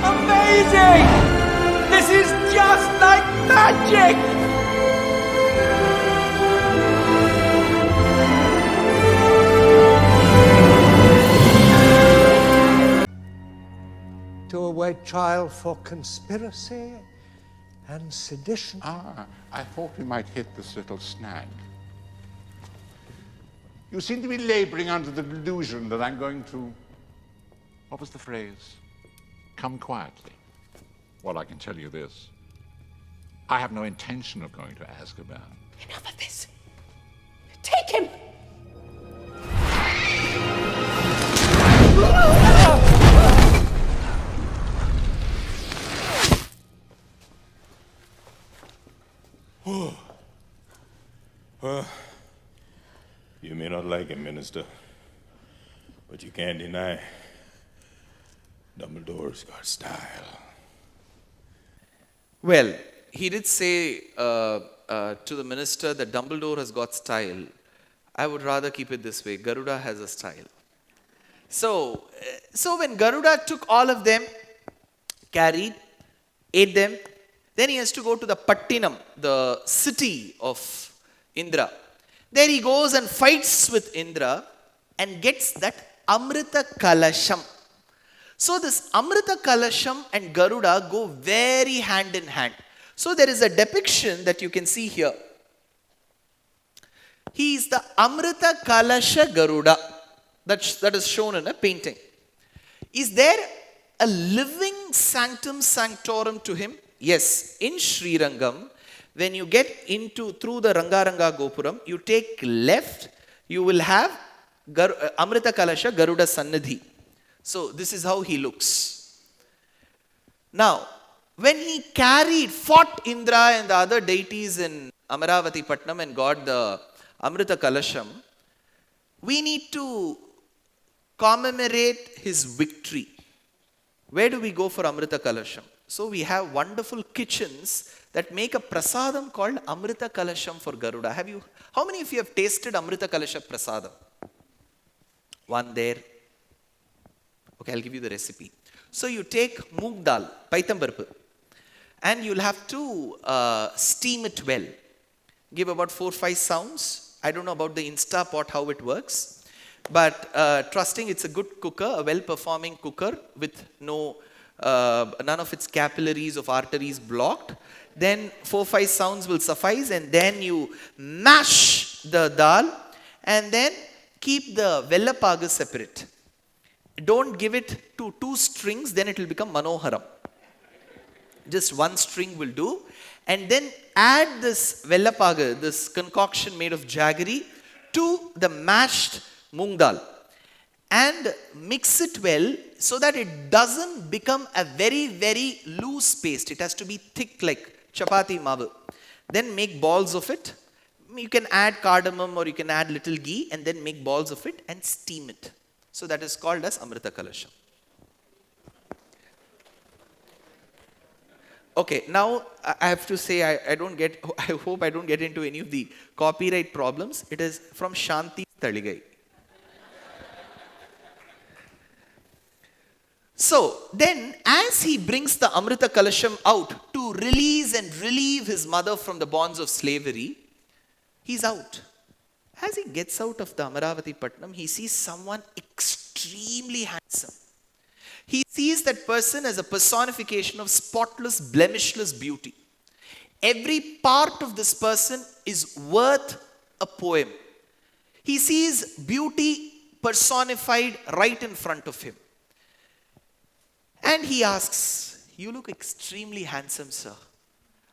Amazing! This is just like magic! To await trial for conspiracy and sedition. I thought we might hit this little snag. You seem to be laboring under the delusion that I'm going to, what was the phrase? Come quietly. Well, I can tell you this. I have no intention of going to Azkaban. Enough of this. Take him! You may not like him, Minister, but you can't deny Dumbledore's got style. Well, he did say to the minister that Dumbledore has got style. I would rather keep it this way. Garuda has a style. So when Garuda took all of them, carried, ate them, then he has to go to the Pattinam, the city of Indra. There he goes and fights with Indra and gets that Amrita Kalasham. So this Amrita Kalasham and Garuda go very hand in hand. So there is a depiction that you can see here. He is the Amrita Kalasha Garuda that is shown in a painting. Is there a living sanctum sanctorum to him? Yes, in Sri Rangam, when you get through the Rangaranga Gopuram, you take left, you will have Amrita Kalasha Garuda Sannidhi. So this is how he looks. Now, when he fought Indra and the other deities in Amaravati Patnam and got the Amrita Kalasham, we need to commemorate his victory. Where do we go for Amrita Kalasham? So we have wonderful kitchens that make a prasadam called Amrita Kalasham for Garuda. How many of you have tasted Amrita Kalasha prasadam? One there. Okay, I'll give you the recipe. So you take moong dal, paitambarpu, and you'll have to steam it well. Give about 4-5 sounds. I don't know about the Insta pot, how it works. But trusting it's a good cooker, a well-performing cooker with none of its capillaries of arteries blocked. Then 4-5 sounds will suffice, and then you mash the dal and then keep the vellapaga separate. Don't give it to 2 strings, then it will become manoharam. Just 1 string will do. And then add this vellapaga, this concoction made of jaggery, to the mashed moong dal. And mix it well so that it doesn't become a very, very loose paste. It has to be thick like chapati mavu. Then make balls of it. You can add cardamom or you can add little ghee and then make balls of it and steam it. So that is called as Amrita Kalasham. Okay, now I have to say I hope I don't get into any of the copyright problems. It is from Shanti Thaligai. So then as he brings the Amrita Kalasham out to release and relieve his mother from the bonds of slavery, he's out. As he gets out of the Amaravati Patnam, he sees someone extremely handsome. He sees that person as a personification of spotless, blemishless beauty. Every part of this person is worth a poem. He sees beauty personified right in front of him. And he asks, "You look extremely handsome, sir.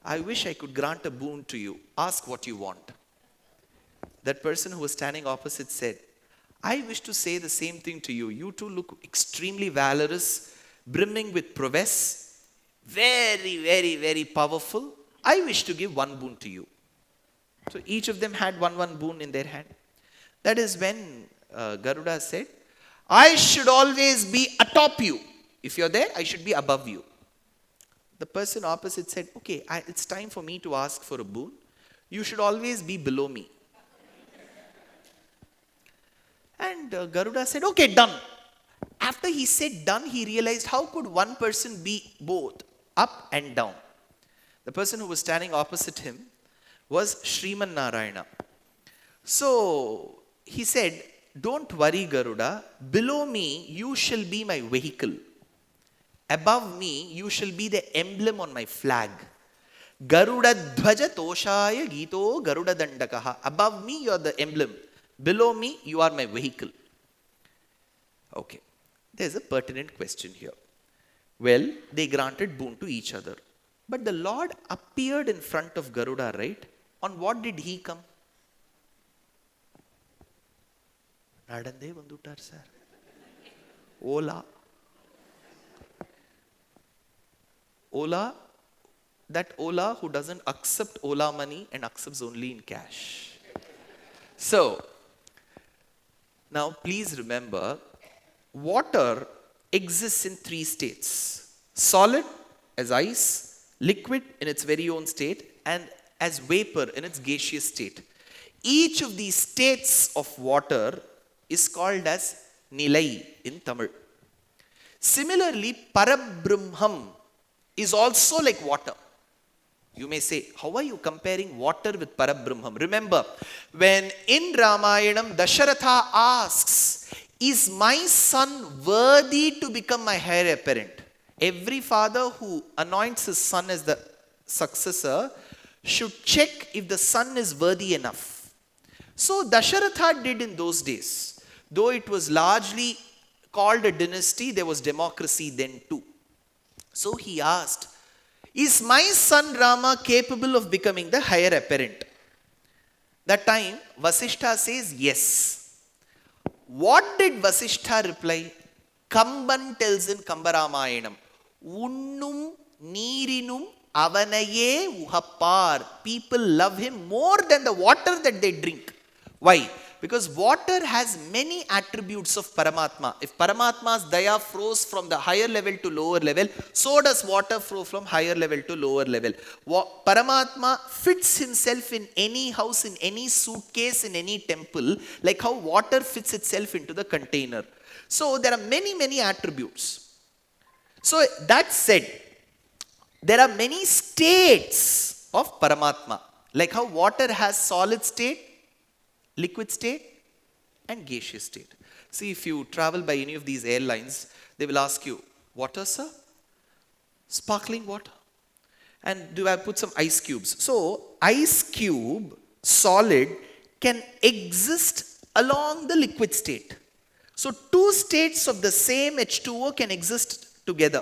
I wish I could grant a boon to you. Ask what you want." That person who was standing opposite said, "I wish to say the same thing to you. You too look extremely valorous, brimming with prowess, very, very, very powerful. I wish to give 1 boon to you." So each of them had one boon in their hand. That is when Garuda said, "I should always be atop you. If you're there, I should be above you." The person opposite said, "Okay, it's time for me to ask for a boon. You should always be below me." And Garuda said, okay, done. After he said done, he realized how could one person be both up and down. The person who was standing opposite him was Sriman Narayana. So he said, don't worry, Garuda. Below me, you shall be my vehicle. Above me, you shall be the emblem on my flag. Garuda Dhvaja Toshaya Gito Garuda Dandakaha. Above me, you are the emblem. Below me, you are my vehicle. Okay. There's a pertinent question here. Well, they granted boon to each other. But the Lord appeared in front of Garuda, right? On what did he come? Nadande vanduttar, sir. Ola. Ola. That Ola who doesn't accept Ola money and accepts only in cash. So, now please remember, water exists in 3 states. Solid as ice, liquid in its very own state, and as vapor in its gaseous state. Each of these states of water is called as Nilai in Tamil. Similarly, Parabrahmam is also like water. You may say, how are you comparing water with Parabrahmam? Remember, when in Ramayanam, Dasharatha asks, is my son worthy to become my heir apparent? Every father who anoints his son as the successor should check if the son is worthy enough. So Dasharatha did in those days. Though it was largely called a dynasty, there was democracy then too. So he asked, is my son Rama capable of becoming the heir apparent? That time, Vasishtha says yes. What did Vasishtha reply? Kamban tells in Kambaramayanam, Unnum Neerinum Avanaye Uhappar. People love him more than the water that they drink. Why? Because water has many attributes of Paramatma. If Paramatma's daya flows from the higher level to lower level, so does water flow from higher level to lower level. Paramatma fits himself in any house, in any suitcase, in any temple, like how water fits itself into the container. So there are many, many attributes. So that said, there are many states of Paramatma, like how water has solid state, liquid state and gaseous state. See, if you travel by any of these airlines, they will ask you, water, sir? Sparkling water. And do I put some ice cubes? So, ice cube, solid, can exist along the liquid state. So, 2 states of the same H2O can exist together.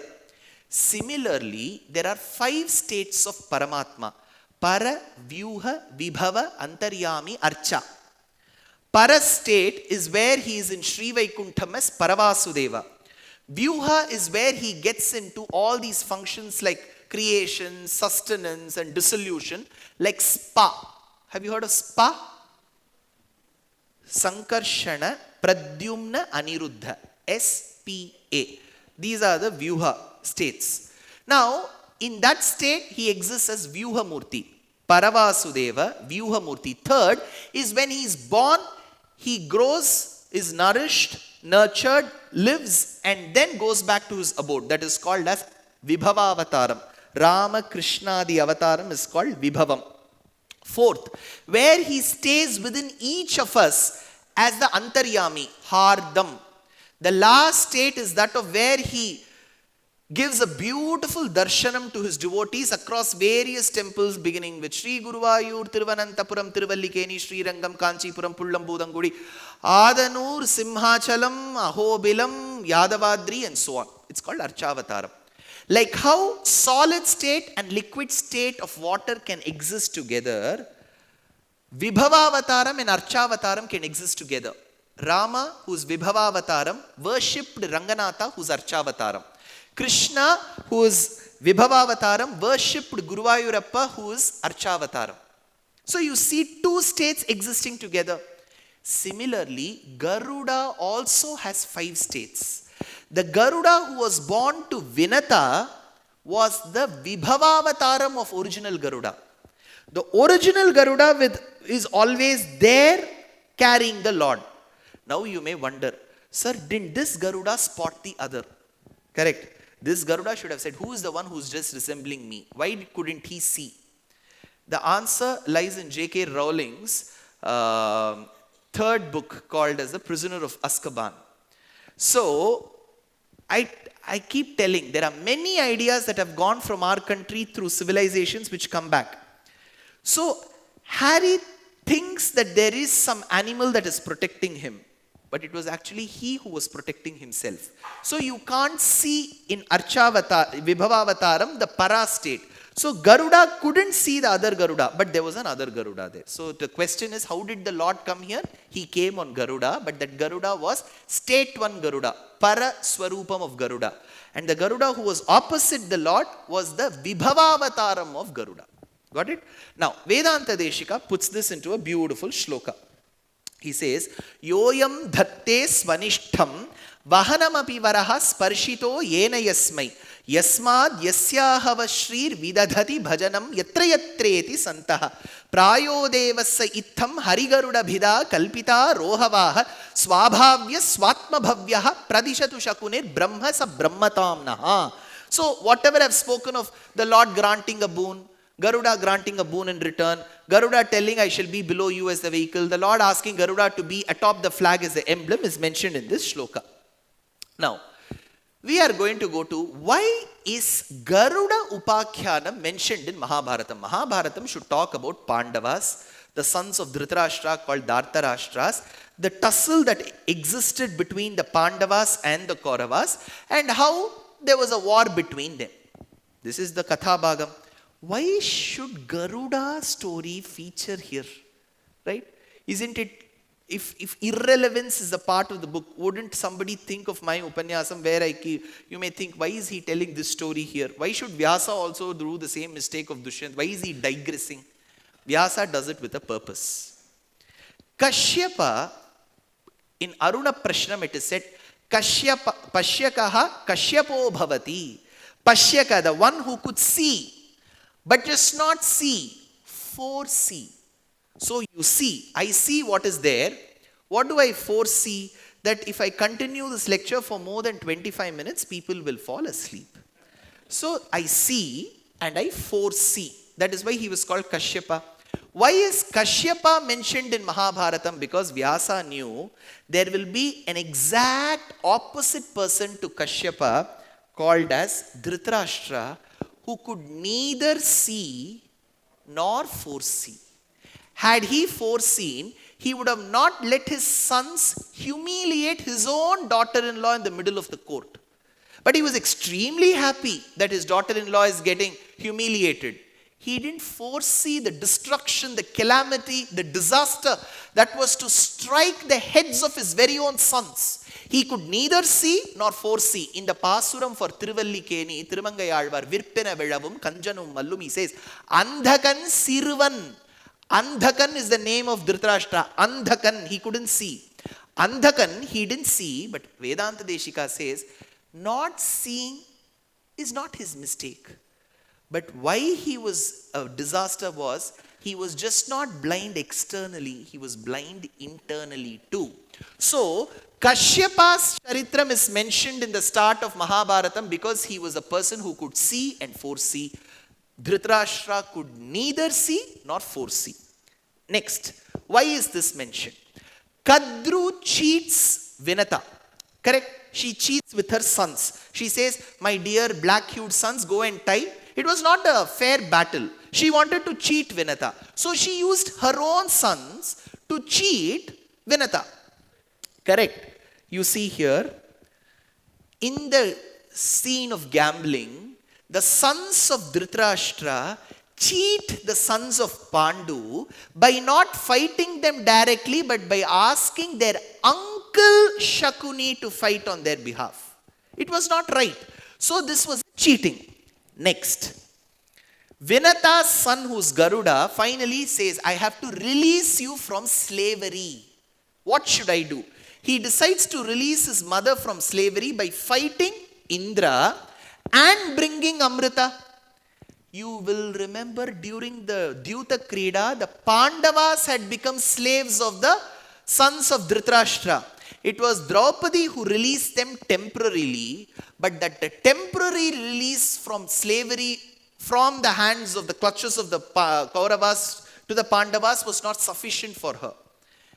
Similarly, there are 5 states of Paramatma. Para, Vyuha, Vibhava, Antaryami, Archa. Para state is where he is in Sri Vaikuntham as Paravasudeva. Vyuha is where he gets into all these functions like creation, sustenance and dissolution, like Spa. Have you heard of Spa? Sankarshana Pradyumna Aniruddha. S-P-A. These are the Vyuha states. Now, in that state, he exists as Vyuha Murti. Paravasudeva, Vyuha Murti. Third is when he is born, he grows, is nourished, nurtured, lives, and then goes back to his abode. That is called as Vibhava Avataram. Rama Krishna, the Avataram, is called Vibhavam. Fourth, where he stays within each of us as the Antaryami, Hardam. The last state is that of where he gives a beautiful darshanam to his devotees across various temples, beginning with Sri Guruvayur, Tiruvananthapuram, Tiruvallikeni, Sri Rangam, Kanchipuram, Pullambudangudi, Adanur, Simhachalam, Ahobilam, Yadavadri, and so on. It's called Archavataram. Like how solid state and liquid state of water can exist together, Vibhavavataram and Archavataram can exist together. Rama, who is Vibhavavataram, worshipped Ranganatha, who is Archavataram. Krishna, who is Vibhavavataram, worshipped Guruvayurappa, who is Archavataram. So you see 2 states existing together. Similarly, Garuda also has 5 states. The Garuda who was born to Vinata was the Vibhavavataram of original Garuda. The original Garuda is always there carrying the Lord. Now you may wonder, sir, didn't this Garuda spot the other? Correct. This Garuda should have said, who is the one who's just resembling me? Why couldn't he see? The answer lies in J.K. Rowling's third book called as The Prisoner of Azkaban. So, I keep telling, there are many ideas that have gone from our country through civilizations which come back. So, Harry thinks that there is some animal that is protecting him. But it was actually he who was protecting himself. So you can't see in Vibhavavataram the para state. So Garuda couldn't see the other Garuda, but there was another Garuda there. So the question is, how did the Lord come here? He came on Garuda, but that Garuda was state one Garuda, para swarupam of Garuda. And the Garuda who was opposite the Lord was the Vibhavavataram of Garuda. Got it? Now, Vedanta Deshika puts this into a beautiful shloka. He says, Yoyam dhatte svanishtham vahanamapi varaha sparshito yena yasmai yasmad yasyahava shrir vidadhati bhajanam yatra yatreti santaha prayodevassa itham harigaruda bhida kalpita rohavaha swabhavya swatmabhavyaha pradishatu shakunir brahma sa brahmatamnaha. So whatever I've spoken of the Lord granting a boon, Garuda granting a boon in return, Garuda telling I shall be below you as the vehicle, the Lord asking Garuda to be atop the flag as the emblem is mentioned in this shloka. Now, we are going to go to why is Garuda Upakyanam mentioned in Mahabharatam. Mahabharatam should talk about Pandavas, the sons of Dhritarashtra called Dhartarashtras, the tussle that existed between the Pandavas and the Kauravas, and how there was a war between them. This is the Katha Bhagam. Why should Garuda story feature here? Right? Isn't it, if irrelevance is a part of the book, wouldn't somebody think of my Upanyasam where you may think, why is he telling this story here? Why should Vyasa also do the same mistake of Dushyanth? Why is he digressing? Vyasa does it with a purpose. Kashyapa, in Aruna Prashnam it is said, Pashyakaha Kashyapo Bhavati. Pashyaka, the one who could see, but just not see, foresee. So you see, I see what is there. What do I foresee? That if I continue this lecture for more than 25 minutes, people will fall asleep. So I see and I foresee. That is why he was called Kashyapa. Why is Kashyapa mentioned in Mahabharatam? Because Vyasa knew there will be an exact opposite person to Kashyapa called as Dhritarashtra, who could neither see nor foresee. Had he foreseen, he would have not let his sons humiliate his own daughter-in-law in the middle of the court. But he was extremely happy that his daughter-in-law is getting humiliated. He didn't foresee the destruction, the calamity, the disaster that was to strike the heads of his very own sons. He could neither see nor foresee. In the Pasuram for Thiruvallikeni, Tirumangayalvar, Virpena Velavum, Kanjanum Mallum, he says, Andhakan Sirvan. Andhakan is the name of Dhritarashtra. Andhakan, he couldn't see. Andhakan, he didn't see, but Vedanta Deshika says, not seeing is not his mistake. But why he was a disaster was, he was just not blind externally, he was blind internally too. So, Kashyapa's Charitram is mentioned in the start of Mahabharatam because he was a person who could see and foresee. Dhritarashtra could neither see nor foresee. Next, why is this mentioned? Kadru cheats Vinata. Correct? She cheats with her sons. She says, my dear black-hued sons, go and tie. It was not a fair battle. She wanted to cheat Vinata. So she used her own sons to cheat Vinata. Correct? You see here, in the scene of gambling, the sons of Dhritarashtra cheat the sons of Pandu by not fighting them directly, but by asking their uncle Shakuni to fight on their behalf. It was not right. So this was cheating. Next, Vinata's son, who's Garuda, finally says, I have to release you from slavery. What should I do? He decides to release his mother from slavery by fighting Indra and bringing Amrita. You will remember during the Dyuta Krida, the Pandavas had become slaves of the sons of Dhritarashtra. It was Draupadi who released them temporarily, but that the temporary release from slavery from the hands of the clutches of the Kauravas to the Pandavas was not sufficient for her.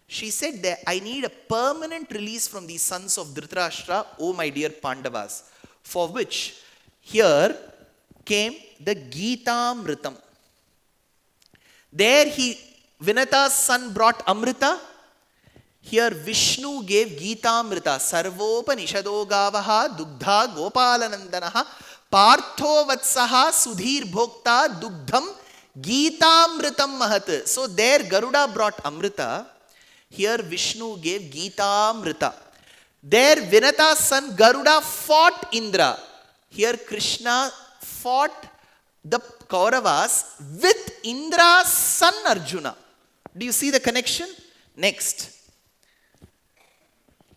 She said that I need a permanent release from these sons of Dhritarashtra, oh my dear Pandavas, for which here came the Gitamritam. There Vinata's son brought Amrita. Here Vishnu gave Gitamrita. Sarvopa Nishado Gavaha Dugdha Gopalanandanaha Partho Vatsaha Sudhir Bhokta Dugdham Gitamritam Mahat. So there Garuda brought Amrita. Here Vishnu gave Gitamrita. There Vinata's son Garuda fought Indra. Here Krishna fought the Kauravas with Indra's son Arjuna. Do you see the connection? Next.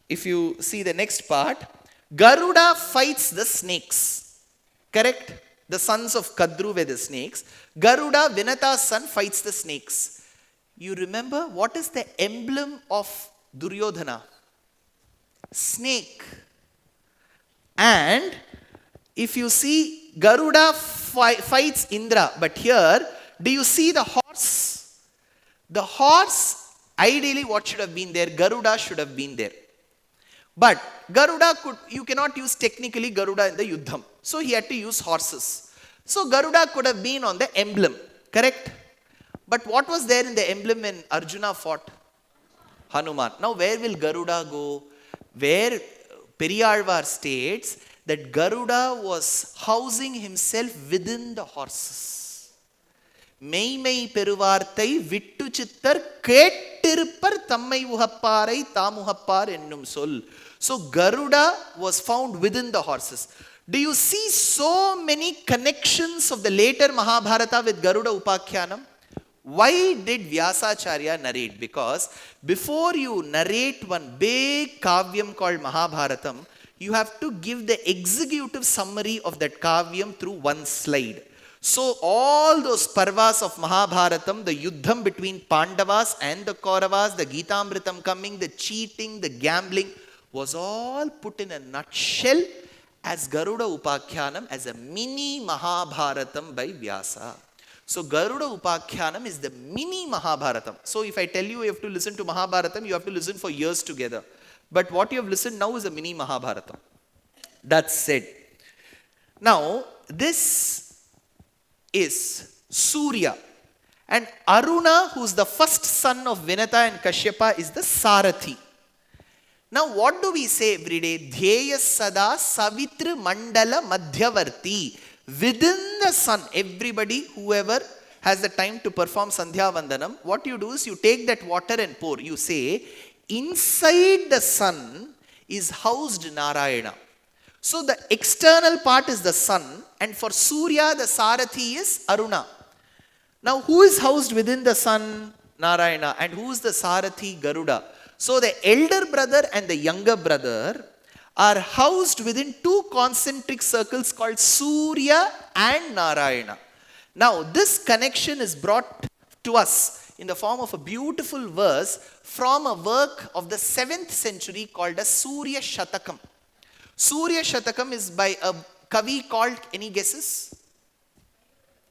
If you see the next part, Garuda fights the snakes. Correct? The sons of Kadru were the snakes. Garuda, Vinata's son, fights the snakes. You remember what is the emblem of Duryodhana? Snake. And if you see, Garuda fights Indra. But here, do you see the horse? The horse, ideally what should have been there? Garuda should have been there. But Garuda you cannot use technically Garuda in the Yuddham. So he had to use horses. So Garuda could have been on the emblem. Correct? But what was there in the emblem when Arjuna fought? Hanuman. Now where will Garuda go? Where Periyalvar states that Garuda was housing himself within the horses. Meimei peruvartai vittu chittar kettirpar tammai uhapparai tamuhappar ennum sol. So Garuda was found within the horses. Do you see so many connections of the later Mahabharata with Garuda Upakhyanam? Why did Vyasacharya narrate? Because before you narrate one big kavyam called Mahabharatam, you have to give the executive summary of that kavyam through one slide. So all those parvas of Mahabharatam, the yuddham between Pandavas and the Kauravas, the Gitamritam coming, the cheating, the gambling, was all put in a nutshell as Garuda Upakhyanam, as a mini Mahabharatam by Vyasa. So Garuda Upakhyanam is the mini Mahabharatam. So if I tell you you have to listen to Mahabharatam, you have to listen for years together. But what you have listened now is a mini Mahabharatam. That's said. Now, this is Surya. And Aruna, who is the first son of Vinata and Kashyapa, is the Sarathi. Now, what do we say every day? Dhyaya Sada Savitri Mandala Madhyavarti. Within the sun, everybody, whoever has the time to perform Sandhya Vandanam, what you do is you take that water and pour. You say, inside the sun is housed Narayana. So the external part is the sun, and for Surya, the Sarathi is Aruna. Now, who is housed within the sun? Narayana. And who is the Sarathi? Garuda. So the elder brother and the younger brother are housed within two concentric circles called Surya and Narayana. Now, this connection is brought to us in the form of a beautiful verse from a work of the 7th century called as Surya Shatakam. Surya Shatakam is by a Kavi called, any guesses?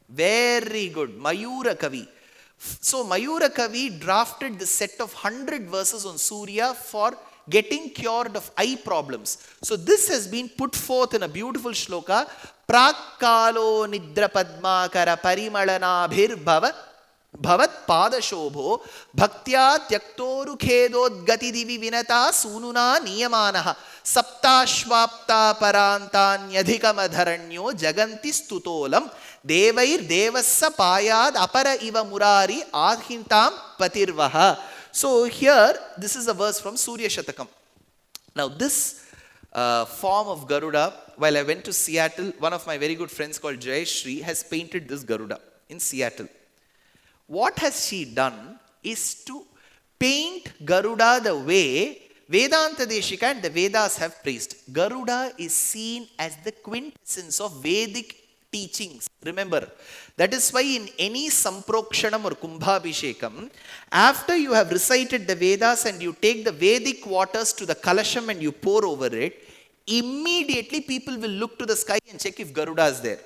Very good, Mayura Kavi. So Mayura Kavi drafted the set of 100 verses on Surya for getting cured of eye problems. So this has been put forth in a beautiful shloka. Prakkalo nidra padmakara parimalanabhir bhavat padashobho bhaktya tyaktoru khedodgati divi vinata sununa niyamanaha saptashvapta parantanyadhikamadharanyo jaganti stutolam devair devassa payad apara iva murari ahintam patirvaha. So here, this is a verse from Surya Shatakam. Now this form of Garuda, while I went to Seattle, one of my very good friends called Jayashri has painted this Garuda in Seattle. What has she done is to paint Garuda the way Vedanta Deshika and the Vedas have praised. Garuda is seen as the quintessence of Vedic teachings. Remember, that is why in any Samprokshanam or Kumbhabhishekam, after you have recited the Vedas and you take the Vedic waters to the Kalasham and you pour over it, immediately people will look to the sky and check if Garuda is there.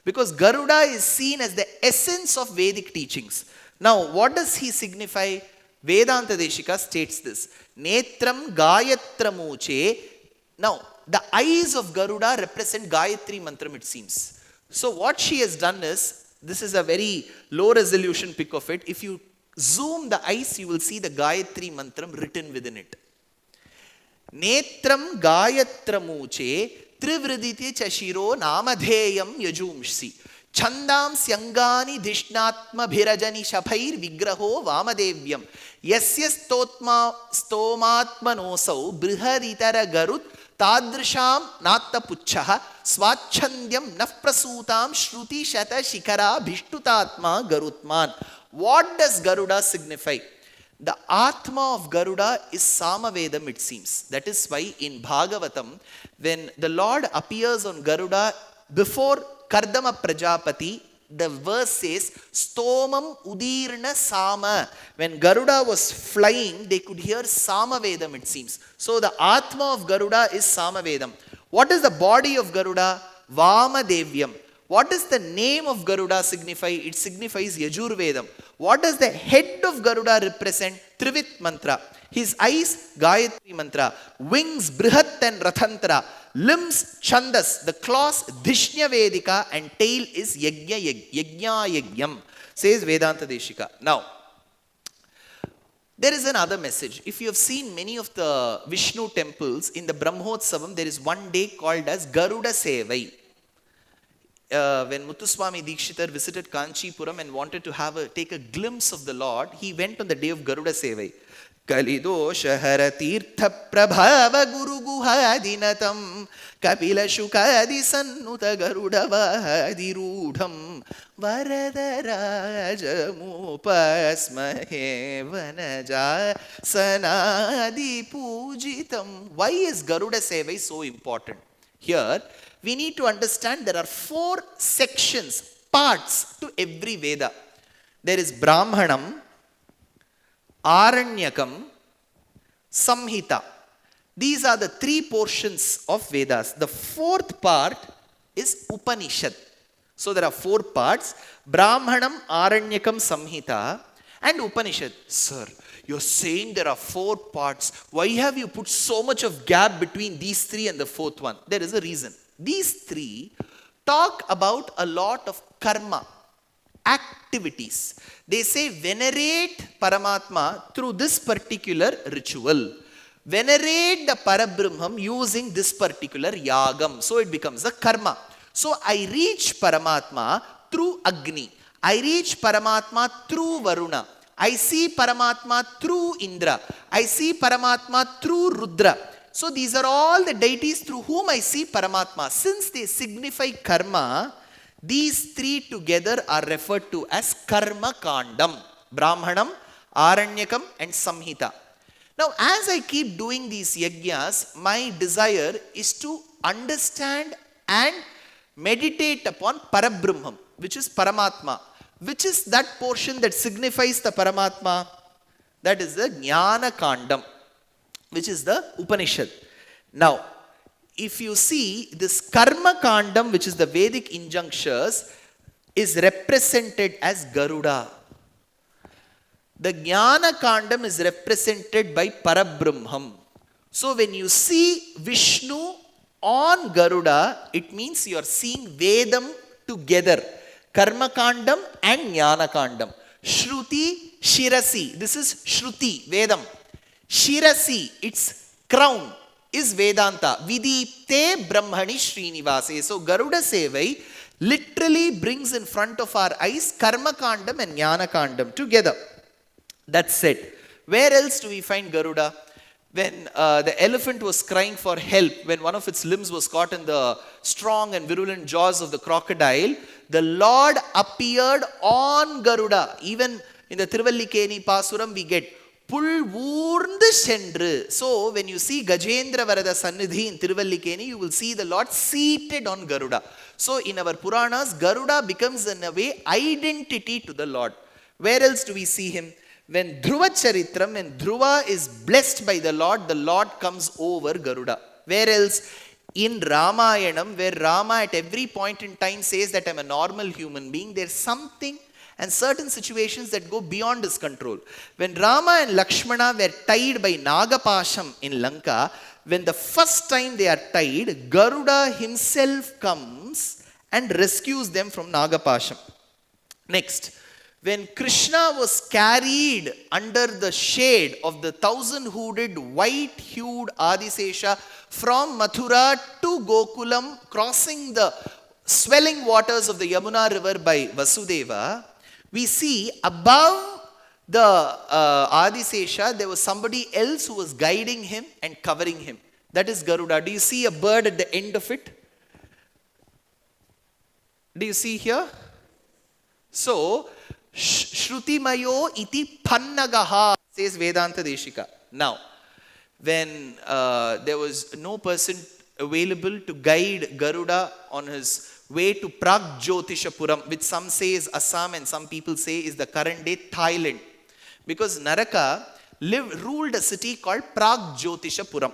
Because Garuda is seen as the essence of Vedic teachings. Now, what does he signify? Vedanta Deshika states this. Netram Gayatramuche. Now, the eyes of Garuda represent Gayatri Mantram, it seems. So what she has done is, this is a very low resolution pic of it. If you zoom the eyes, you will see the Gayatri Mantram written within it. Netram Gayatramuche Trivriditi Chashiro Namadheyam Yajumshi. Chandam Syangani Dishnatma Bhirajani Shaphair Vigraho Vamadevyam. Yasya Stomatma Nosau Brihaditara Garut Tadrisham Natta Puchaha Swachandyam Nafprasutam Shruti Shata Shikara Bhishtutatma Garutman. What does Garuda signify? The Atma of Garuda is Samavedam, it seems. That is why in Bhagavatam, when the Lord appears on Garuda before Kardama Prajapati, the verse says, Stomam Udirna Sama. When Garuda was flying, they could hear Samavedam, it seems. So the Atma of Garuda is Samavedam. What is the body of Garuda? Vamadevyam. What does the name of Garuda signify? It signifies Yajurvedam. What does the head of Garuda represent? Trivit Mantra. His eyes, Gayatri Mantra. Wings, Brihat and Rathantra. Limbs, Chandas. The claws, Dhishnya Vedika. And tail is Yajna Yajnam. Says Vedanta Deshika. Now, there is another message. If you have seen many of the Vishnu temples, in the Brahmotsavam, there is one day called as Garuda Sevai. When Muthuswami Dikshitar visited Kanchipuram and wanted to take a glimpse of the Lord, he went on the day of Garuda Sevai. Kalidosha Haratirtha Prabhava Guru Guhadinatam Kapila Shukadi Sannuta Garuda Vadirudham Varadaraja Mupasmahe Vanaja Sanadi Pujitam. Why is Garuda Sevai so important? Here, we need to understand there are 4 sections, parts to every Veda. There is Brahmanam, Aranyakam, Samhita. These are the 3 portions of Vedas. The 4th part is Upanishad. So there are 4 parts, Brahmanam, Aranyakam, Samhita and Upanishad. Sir, you're saying there are 4 parts. Why have you put so much of gap between these 3 and the 4th one? There is a reason. These 3 talk about a lot of karma, activities. They say venerate Paramatma through this particular ritual. Venerate the Parabrahman using this particular yagam. So it becomes a karma. So I reach Paramatma through Agni. I reach Paramatma through Varuna. I see Paramatma through Indra. I see Paramatma through Rudra. So these are all the deities through whom I see Paramatma. Since they signify karma, these 3 together are referred to as Karma Kandam. Brahmanam, Aranyakam and Samhita. Now as I keep doing these yajnas, my desire is to understand and meditate upon Parabrahman, which is Paramatma. Which is that portion that signifies the Paramatma? That is the Jnana Kandam, which is the Upanishad. Now, if you see this Karma Kandam, which is the Vedic injunctions, is represented as Garuda. The Jnana Kandam is represented by Parabrahman. So when you see Vishnu on Garuda, it means you are seeing Vedam together. Karma Kandam and Jnana Kandam. Shruti, Shirasi. This is Shruti, Vedam. Shirasi, its crown, is Vedanta. Vidipte Brahmani Srinivase. So Garuda Sevai literally brings in front of our eyes Karma Kandam and Jnana Kandam together. That's it. Where else do we find Garuda? When the elephant was crying for help, when one of its limbs was caught in the strong and virulent jaws of the crocodile, the Lord appeared on Garuda. Even in the Thiruvallikeni Pasuram, we get Pul Oorndu Sendru. So when you see Gajendra Varada Sannidhi in Thiruvallikeni, you will see the Lord seated on Garuda. So in our Puranas, Garuda becomes in a way identity to the Lord. Where else do we see him? When Dhruva Charitram, when Dhruva is blessed by the Lord comes over Garuda. Where else? In Ramayanam, where Rama at every point in time says that I'm a normal human being, there's something and certain situations that go beyond his control. When Rama and Lakshmana were tied by Nagapasham in Lanka, when the first time they are tied, Garuda himself comes and rescues them from Nagapasham. Next, when Krishna was carried under the shade of the 1,000-hooded, white-hued Adisesha from Mathura to Gokulam, crossing the swelling waters of the Yamuna river by Vasudeva, we see above the Adisesha, there was somebody else who was guiding him and covering him. That is Garuda. Do you see a bird at the end of it? Do you see here? So, Shrutimayo iti pannagaha, says Vedanta Deshika. Now, when there was no person available to guide Garuda on his way to Pragjyotishapuram, which some say is Assam and some people say is the current day Thailand. Because Naraka ruled a city called Pragjyotishapuram.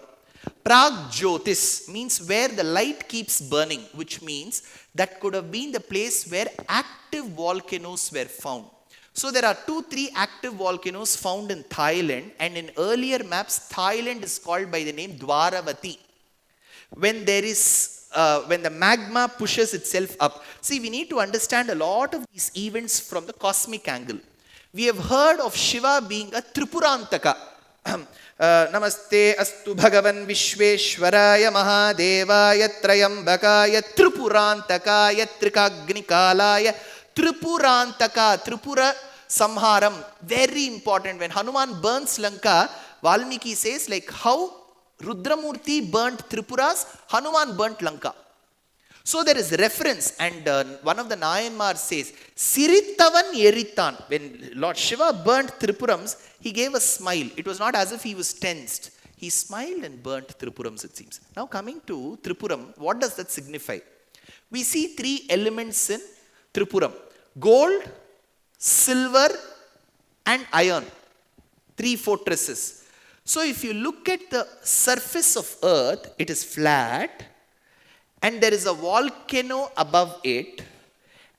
Pragjyotis means where the light keeps burning, which means that could have been the place where active volcanoes were found. So there are 2-3 active volcanoes found in Thailand, and in earlier maps, Thailand is called by the name Dwaravati. When there is, when the magma pushes itself up. See, we need to understand a lot of these events from the cosmic angle. We have heard of Shiva being a Tripurantaka. Namaste astu bhagavan vishveshwaraya mahadevaya trayambakaya tripurantakaya trikagnikalaya tripurantaka, tripura samharam. Very important. When Hanuman burns Lanka, Valmiki says like how Rudramurti burnt Tripuras, Hanuman burnt Lanka. So there is reference, and one of the Nayanmar says, Siritavan Yeritan. When Lord Shiva burnt Tripurams, he gave a smile. It was not as if he was tensed. He smiled and burnt Tripurams, it seems. Now coming to Tripuram, what does that signify? We see 3 elements in Tripuram. Gold, silver and iron. 3 fortresses. So if you look at the surface of earth, it is flat. And there is a volcano above it.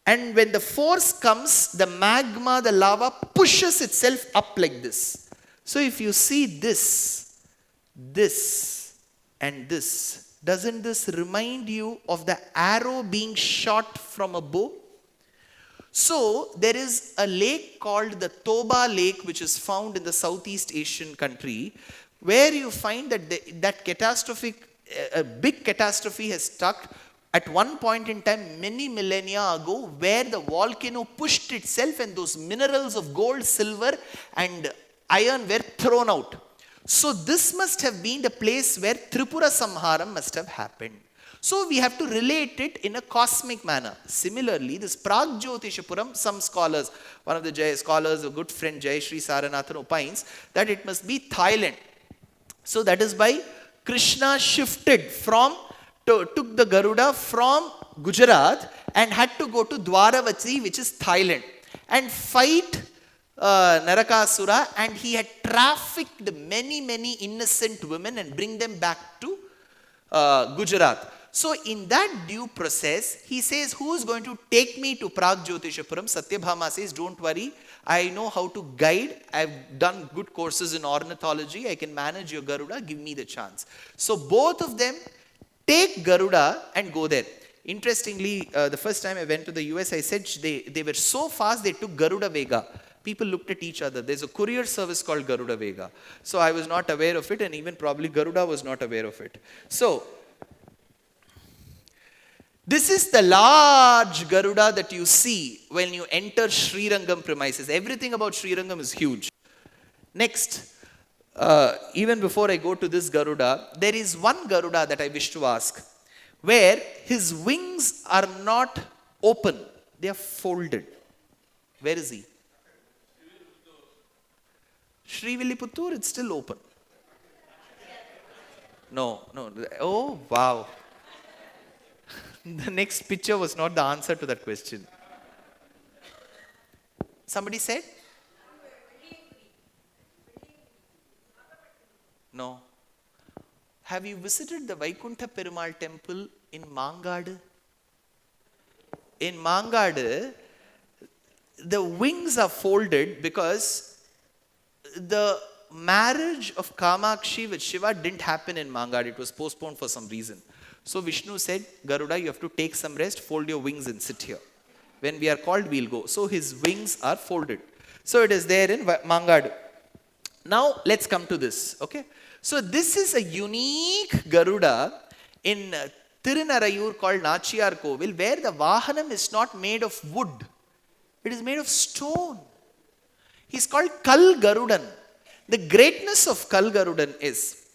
And when the force comes, the magma, the lava pushes itself up like this. So if you see this, this and this, doesn't this remind you of the arrow being shot from a bow? So there is a lake called the Toba Lake, which is found in the Southeast Asian country, where you find that a big catastrophe has struck at one point in time many millennia ago, where the volcano pushed itself and those minerals of gold, silver and iron were thrown out. So this must have been the place where Tripura Samharam must have happened. So we have to relate it in a cosmic manner. Similarly, this Pragjyotishapuram, some scholars, one of the scholars, a good friend Jayashree Saranathan opines that it must be Thailand. So that is why Krishna shifted took the Garuda from Gujarat and had to go to Dwaravati, which is Thailand, and fight Narakasura, and he had trafficked many innocent women and bring them back to Gujarat. So in that due process, he says, who is going to take me to Pragjyotishapuram? Satyabhama says, don't worry, I know how to guide. I've done good courses in ornithology. I can manage your Garuda. Give me the chance. So both of them take Garuda and go there. Interestingly, the first time I went to the US, I said they were so fast, they took Garuda Vega. People looked at each other. There's a courier service called Garuda Vega. So I was not aware of it, and even probably Garuda was not aware of it. So this is the large Garuda that you see when you enter Srirangam premises. Everything about Srirangam is huge. Next, even before I go to this Garuda, there is one Garuda that I wish to ask, where his wings are not open, they are folded. Where is he? Srivilliputturu, it's still open. No. Oh, wow. The next picture was not the answer to that question. Somebody said? No. Have you visited the Vaikuntha Perumal temple in Mangadu? In Mangadu, the wings are folded because the marriage of Kamakshi with Shiva didn't happen in Mangadu. It was postponed for some reason. So Vishnu said, Garuda, you have to take some rest, fold your wings and sit here. When we are called, we'll go. So his wings are folded. So it is there in Mangadu. Now let's come to this. Okay. So this is a unique Garuda in Tirunarayur called Nachiyar Kovil, where the Vahanam is not made of wood. It is made of stone. He's called Kal Garudan. The greatness of Kal Garudan is,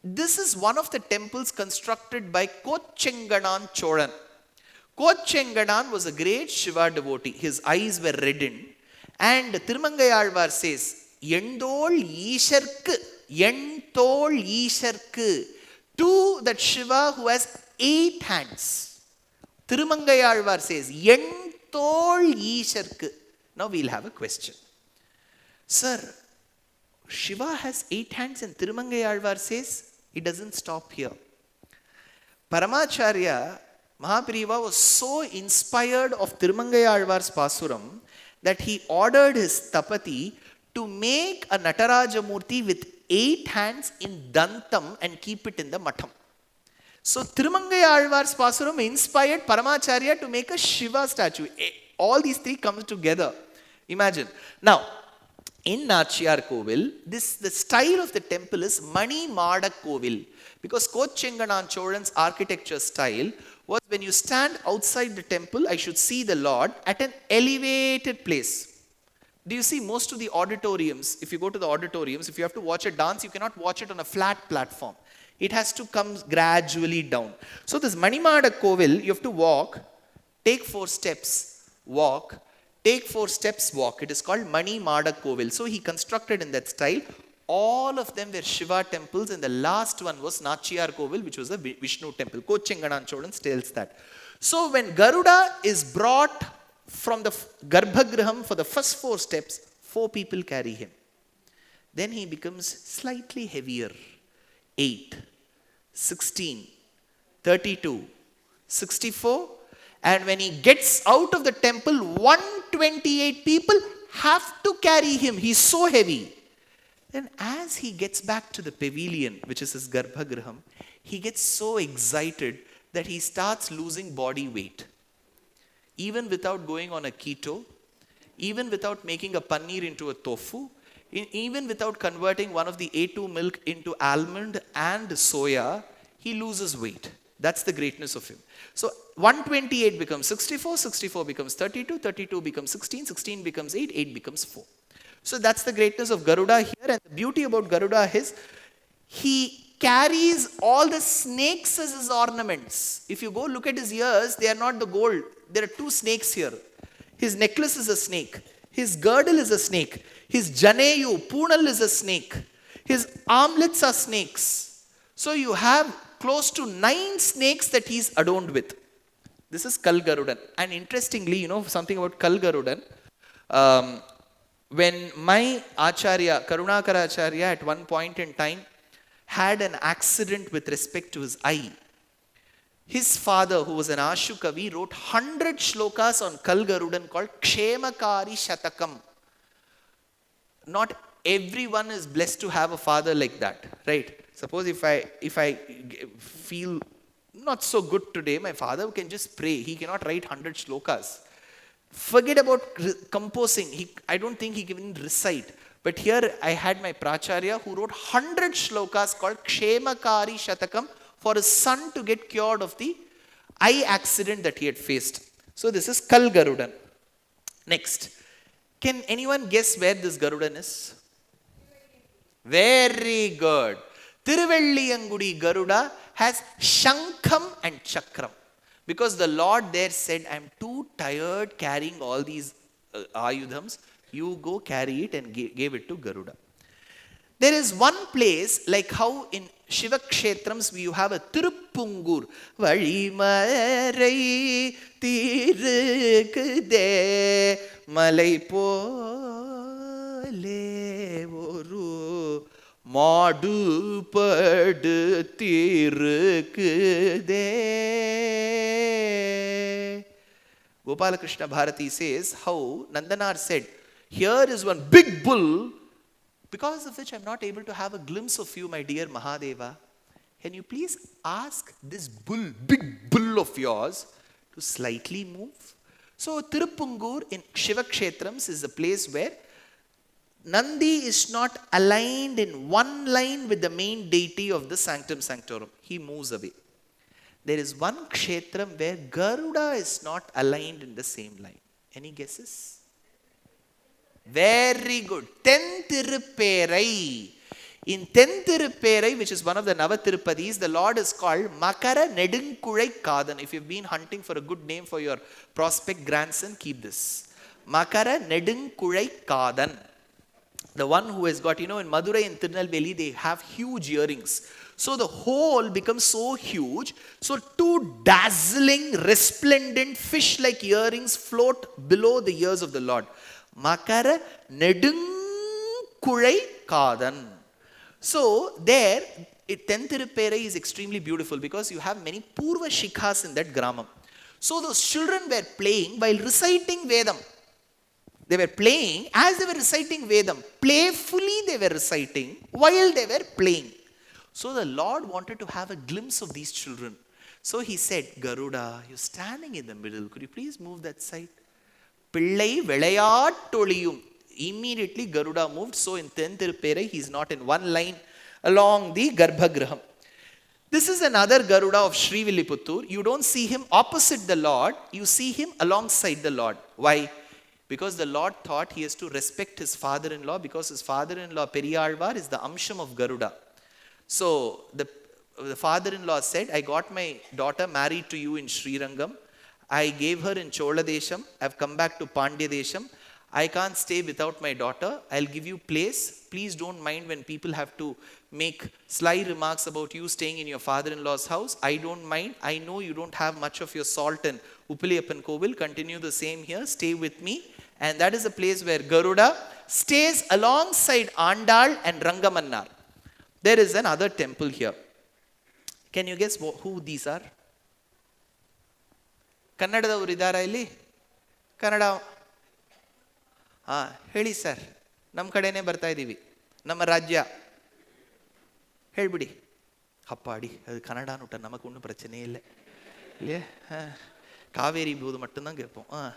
this is one of the temples constructed by Kochenganan Cholan. Kochenganan was a great Shiva devotee. His eyes were reddened. And Tirumangayalvar says, Yendol Isharku, Yentol Isharku, to that Shiva who has 8 hands. Tirumangayalvar says, Yentol Isharku. Now we'll have a question. Sir, Shiva has 8 hands and Tirumangayalvar says, it doesn't stop here. Paramacharya Mahaprabhu was so inspired of Tirumangayalvar's Pasuram that he ordered his Tapati to make a Nataraja Murti with 8 hands in Dantam and keep it in the Matham. So Tirumangayalvar's Pasuram inspired Paramacharya to make a Shiva statue. All these 3 come together. Imagine. Now, in Nachiyar Kovil, the style of the temple is Mani Madak Kovil. Because Kochenganan Cholan's architecture style was when you stand outside the temple, I should see the Lord at an elevated place. Do you see most of the auditoriums, if you go to the auditoriums, if you have to watch a dance, you cannot watch it on a flat platform. It has to come gradually down. So this Mani Madak Kovil, you have to walk, take 4 steps, walk, take 4 steps, walk. It is called Mani Madak Kovil. So he constructed in that style. All of them were Shiva temples, and the last one was Nachiyar Kovil, which was a Vishnu temple. Kochenganan Cholan tells that. So when Garuda is brought from the Garbhagraham for the first 4 steps, 4 people carry him. Then he becomes slightly heavier. 8, 16, 32, 64. And when he gets out of the temple, 128 people have to carry him. He's so heavy. Then as he gets back to the pavilion, which is his Garbhagraham, he gets so excited that he starts losing body weight. Even without going on a keto, even without making a paneer into a tofu, even without converting one of the A2 milk into almond and soya, he loses weight. That's the greatness of him. So 128 becomes 64, 64 becomes 32, 32 becomes 16, 16 becomes 8, 8 becomes 4. So that's the greatness of Garuda here. And the beauty about Garuda is he carries all the snakes as his ornaments. If you go look at his ears, they are not the gold. There are 2 snakes here. His necklace is a snake. His girdle is a snake. His janeyu, punal is a snake. His armlets are snakes. So you have close to 9 snakes that he's adorned with. This is Kal Garudan. And interestingly, you know something about Kal Garudan. When my Acharya, Karunakara Acharya, at one point in time had an accident with respect to his eye. His father, who was an Ashu Kavi, wrote 100 shlokas on Kal Garudan called Kshemakari Shatakam. Not everyone is blessed to have a father like that, right? Suppose if I feel not so good today, my father can just pray. He cannot write 100 shlokas. Forget about composing. I don't think he can even recite. But here I had my Pracharya who wrote 100 shlokas called Kshemakari Shatakam for his son to get cured of the eye accident that he had faced. So this is Kal Garudan. Next. Can anyone guess where this Garudan is? Very good. Tiruvelliyangudi Garuda has Shankam and Chakram. Because the Lord there said, I am too tired carrying all these ayudhams. You go carry it and gave it to Garuda. There is one place, like how in Shiva Kshetrams you have a Tiruppungur. Vazhimarai tirukkude malai pole oru மாடு படுத்திருக்குதே. Gopalakrishna Bharati says how Nandanar said, here is one big bull, because of which I am not able to have a glimpse of you, my dear Mahadeva. Can you please ask this bull, big bull of yours, to slightly move? So Tiruppungur in Shiva Kshetrams is a place where Nandi is not aligned in one line with the main deity of the Sanctum Sanctorum. He moves away. There is one Kshetram where Garuda is not aligned in the same line. Any guesses? Very good. Tenthirupperai. In Tenthirupperai, which is one of the Navatiruppadis, the Lord is called Makara Nedunkulai Kadan. If you've been hunting for a good name for your prospect grandson, keep this. Makara Nedunkulai Kadan. The one who has got, in Madurai and Tirunelveli, they have huge earrings. So the hole becomes so huge. So two dazzling, resplendent fish-like earrings float below the ears of the Lord. Makara Nedunkulai Kadan. So there, Tenthirupperai is extremely beautiful because you have many Purva Shikhas in that Gramam. So those children were playing while reciting Vedam. They were playing as they were reciting Vedam. Playfully they were reciting while they were playing. So the Lord wanted to have a glimpse of these children. So he said, Garuda, you're standing in the middle. Could you please move that side? Pillai Velayatoliyum. Immediately Garuda moved. So in Tenthirupperai, he is not in one line along the Garbhagraham. This is another Garuda of Srivilliputturu. You don't see him opposite the Lord. You see him alongside the Lord. Why? Because the Lord thought he has to respect his father-in-law, because his father-in-law Periyalvar is the Amsham of Garuda. So the father-in-law said, I got my daughter married to you in Srirangam. I gave her in Chola Desham. I've come back to Pandya Desham. I can't stay without my daughter. I'll give you place. Please don't mind when people have to make sly remarks about you staying in your father-in-law's house. I don't mind. I know you don't have much of your salt in Uppaliyappan Kovil. Continue the same here. Stay with me. And that is a place where Garuda stays alongside Andal and Rangamannar. There is another temple here. Can you guess who these are? Kannadadavaru idara illi? Kannada. Heli sir. Nam kadene barta idivi. Nama rajya. Helbidi. Happadi. Adu Kannada nutta namakku onnu prachane illa. Illaya? Kaveri bodu mattum dhaan keppom.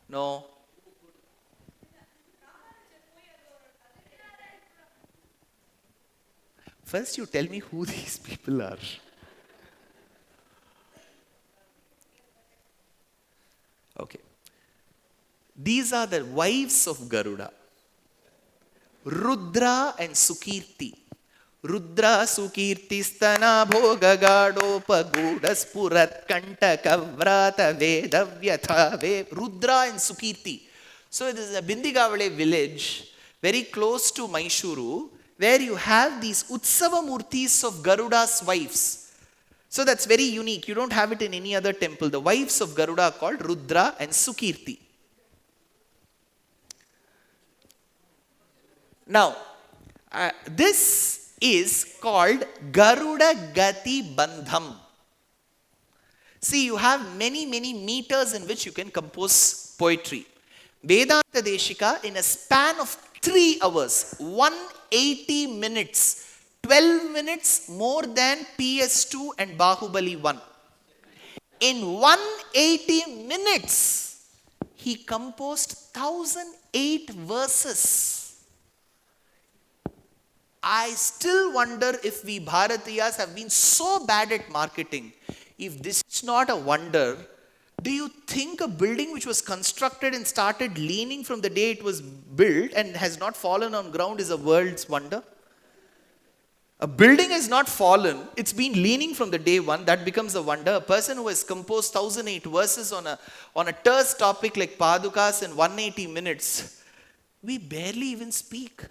No. First you tell me who these people are. Okay. These are the wives of Garuda. Rudra and Sukirti. Rudra Sukirtistana Bhogagadopagudas Purat Kantakavrata Vedavyatha. Rudra and Sukirti. So this is a Bindigavale village very close to Mysuru, where you have these Utsava Murtis of Garuda's wives. So that's very unique. You don't have it in any other temple. The wives of Garuda are called Rudra and Sukirti. Now, this is called Garuda Gati Bandham. See, you have many meters in which you can compose poetry. Vedanta Deshika, in a span of 3 hours, 180 minutes, 12 minutes more than PS2 and Bahubali 1. In 180 minutes, he composed 1008 verses. I still wonder if we Bharatiyas have been so bad at marketing. If this is not a wonder, do you think a building which was constructed and started leaning from the day it was built and has not fallen on ground is a world's wonder? A building has not fallen, it's been leaning from the day one, that becomes a wonder. A person who has composed 1008 verses on a terse topic like Padukas in 180 minutes, we barely even speak.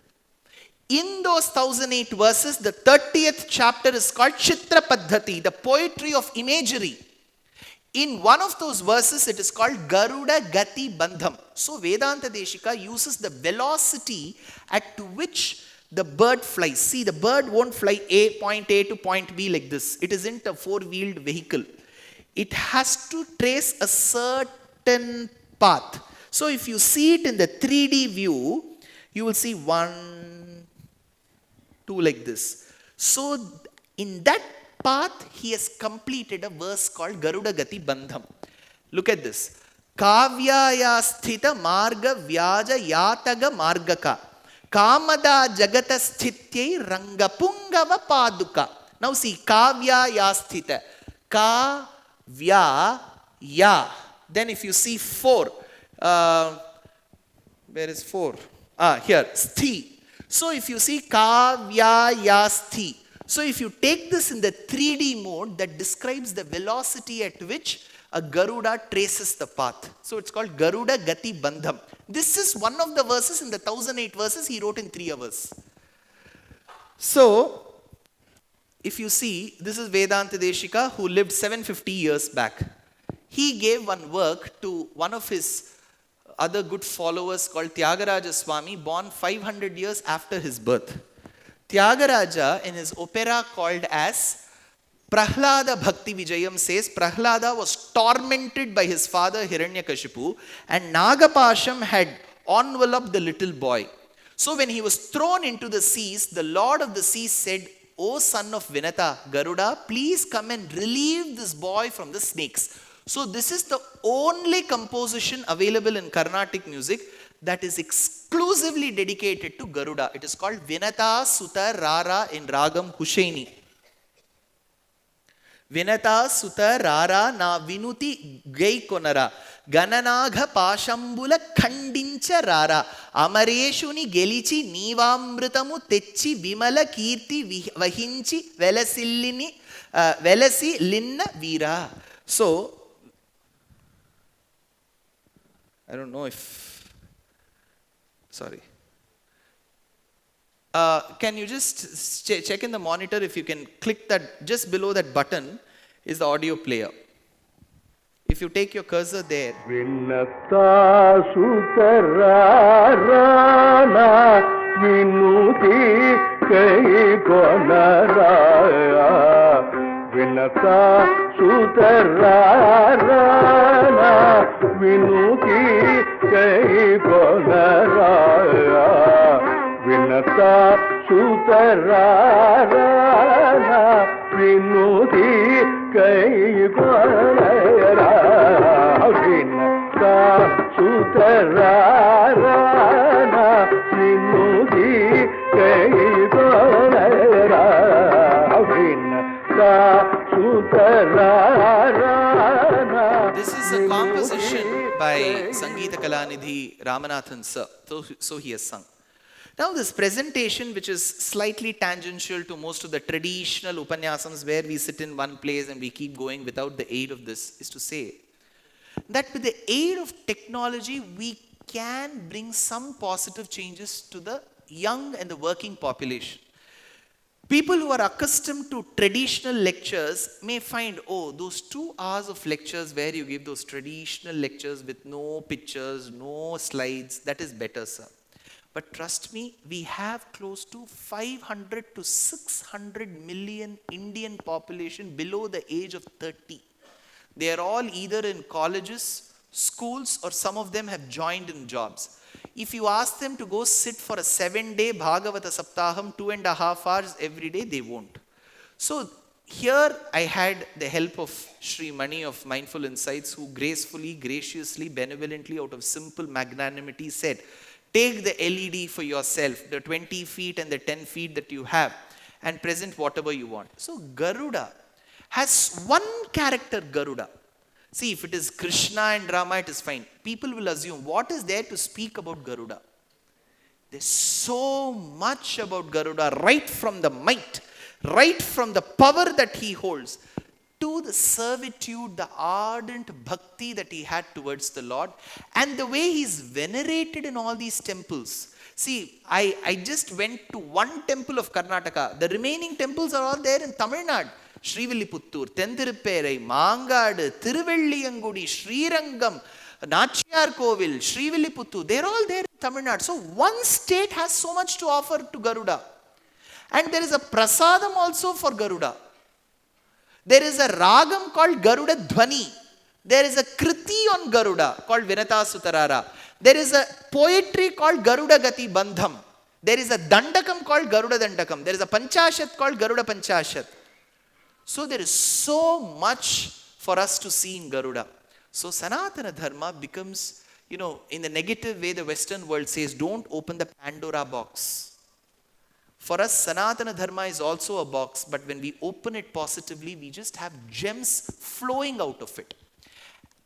In those 1008 verses, the 30th chapter is called Chitra Paddhati, the poetry of imagery. In one of those verses, it is called Garuda Gati Bandham. So Vedanta Deshika uses the velocity at which the bird flies. See, the bird won't fly point A to point B like this. It isn't a four-wheeled vehicle. It has to trace a certain path. So if you see it in the 3D view, you will see 1, 2 like this. So in that path, he has completed a verse called Garuda Gati Bandham. Look at this. Kavyaya sthita marga vyaja yataga margaka. Kamada jagata sthitye rangapungava paduka. Now see, kavyaya sthita. Kavya ya. Then if you see 4. Where is 4? Here. Sthi. So if you see kavyaya sthi. So if you take this in the 3D mode, that describes the velocity at which a Garuda traces the path. So it's called Garuda Gati Bandham. This is one of the verses in the 1008 verses he wrote in 3 hours. So, if you see, this is Vedanta Deshika who lived 750 years back. He gave one work to one of his other good followers called Tyagaraja Swami, born 500 years after his birth. Tyagaraja, in his opera called as Prahlada Bhakti Vijayam, says Prahlada was tormented by his father Hiranyakashipu, and Nagapasham had enveloped the little boy. So when he was thrown into the seas, the Lord of the seas said, "O son of Vinata, Garuda, please come and relieve this boy from the snakes." So this is the only composition available in Carnatic music that is exclusively dedicated to Garuda. It is called Vinata Sutta Rara in Ragam Hushaini. Vinata Sutta Rara na Vinuti Gai Konara Gananagha Pashambula Khandincha Rara Amareshuni Gelichi Nivamritamu Techi Vimala Kirti Vahinchi Velasi Linna Vira. So, I don't know if... Sorry. Can you just check in the monitor if you can click that, just below that button is the audio player. If you take your cursor there. Vinata Sutararana Vinuti Kai Konaraya Vinata Sutararana Vinuti Kai Konaraya Vinata Sutararana Vinuti Kai Konaraya Vinata Sutararana Vinuti Kai Konaraya Vinata Sutararana. This is a composition by Sangeeta Kalanidhi Ramanathan sir. So he has sung. Now this presentation, which is slightly tangential to most of the traditional Upanyasams where we sit in one place and we keep going without the aid of this, is to say that with the aid of technology, we can bring some positive changes to the young and the working population. People who are accustomed to traditional lectures may find, oh, those 2 hours of lectures where you give those traditional lectures with no pictures, no slides, that is better, sir. But trust me, we have close to 500 to 600 million Indian population below the age of 30. They are all either in colleges, schools, or some of them have joined in jobs. If you ask them to go sit for a 7-day Bhagavata Saptaham, 2.5 hours every day, they won't. So here I had the help of Sri Mani of Mindful Insights, who gracefully, graciously, benevolently, out of simple magnanimity said, take the LED for yourself, the 20 feet and the 10 feet that you have, and present whatever you want. So Garuda has one character, Garuda. See, if it is Krishna and Rama, it is fine. People will assume, what is there to speak about Garuda? There's so much about Garuda, right from the might, right from the power that he holds, to the servitude, the ardent bhakti that he had towards the Lord, and the way he's venerated in all these temples. See, I just went to one temple of Karnataka. The remaining temples are all there in Tamil Nadu. Srivilliputturu, Tenthirupperai, Mangadu, Thiruvelliangudi, Srirangam, Nachiyar Kovil, Srivilliputturu, they're all there in Tamil Nadu. So one state has so much to offer to Garuda. And there is a prasadam also for Garuda. There is a ragam called Garuda Dhvani. There is a kriti on Garuda called Vinata Sutarara. There is a poetry called Garuda Gati Bandham. There is a dandakam called Garuda Dandakam. There is a panchashat called Garuda Panchashat. So there is so much for us to see in Garuda. So Sanatana Dharma becomes, in the negative way the Western world says, don't open the Pandora box. For us, Sanatana Dharma is also a box, but when we open it positively, we just have gems flowing out of it.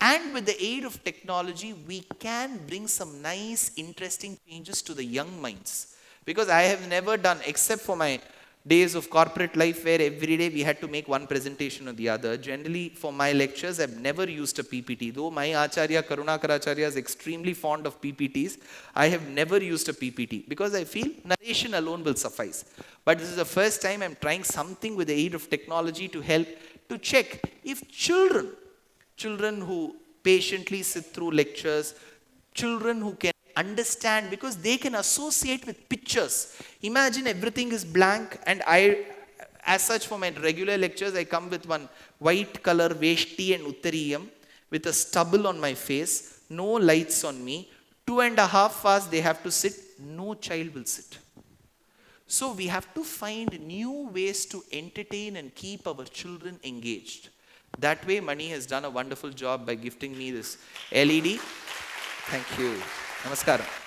And with the aid of technology, we can bring some nice, interesting changes to the young minds. Because I have never done, except for my days of corporate life where every day we had to make one presentation or the other. Generally, for my lectures, I've never used a PPT. Though my Acharya, Karunakaracharya, is extremely fond of PPTs, I have never used a PPT because I feel narration alone will suffice. But this is the first time I'm trying something with the aid of technology to help to check if children who patiently sit through lectures, children who can understand because they can associate with pictures. Imagine everything is blank, and as such for my regular lectures, I come with one white color veshti and uttariyam with a stubble on my face, no lights on me, 2.5 hours they have to sit, no child will sit. So we have to find new ways to entertain and keep our children engaged. That way, Mani has done a wonderful job by gifting me this LED. Thank you. Namaskaram.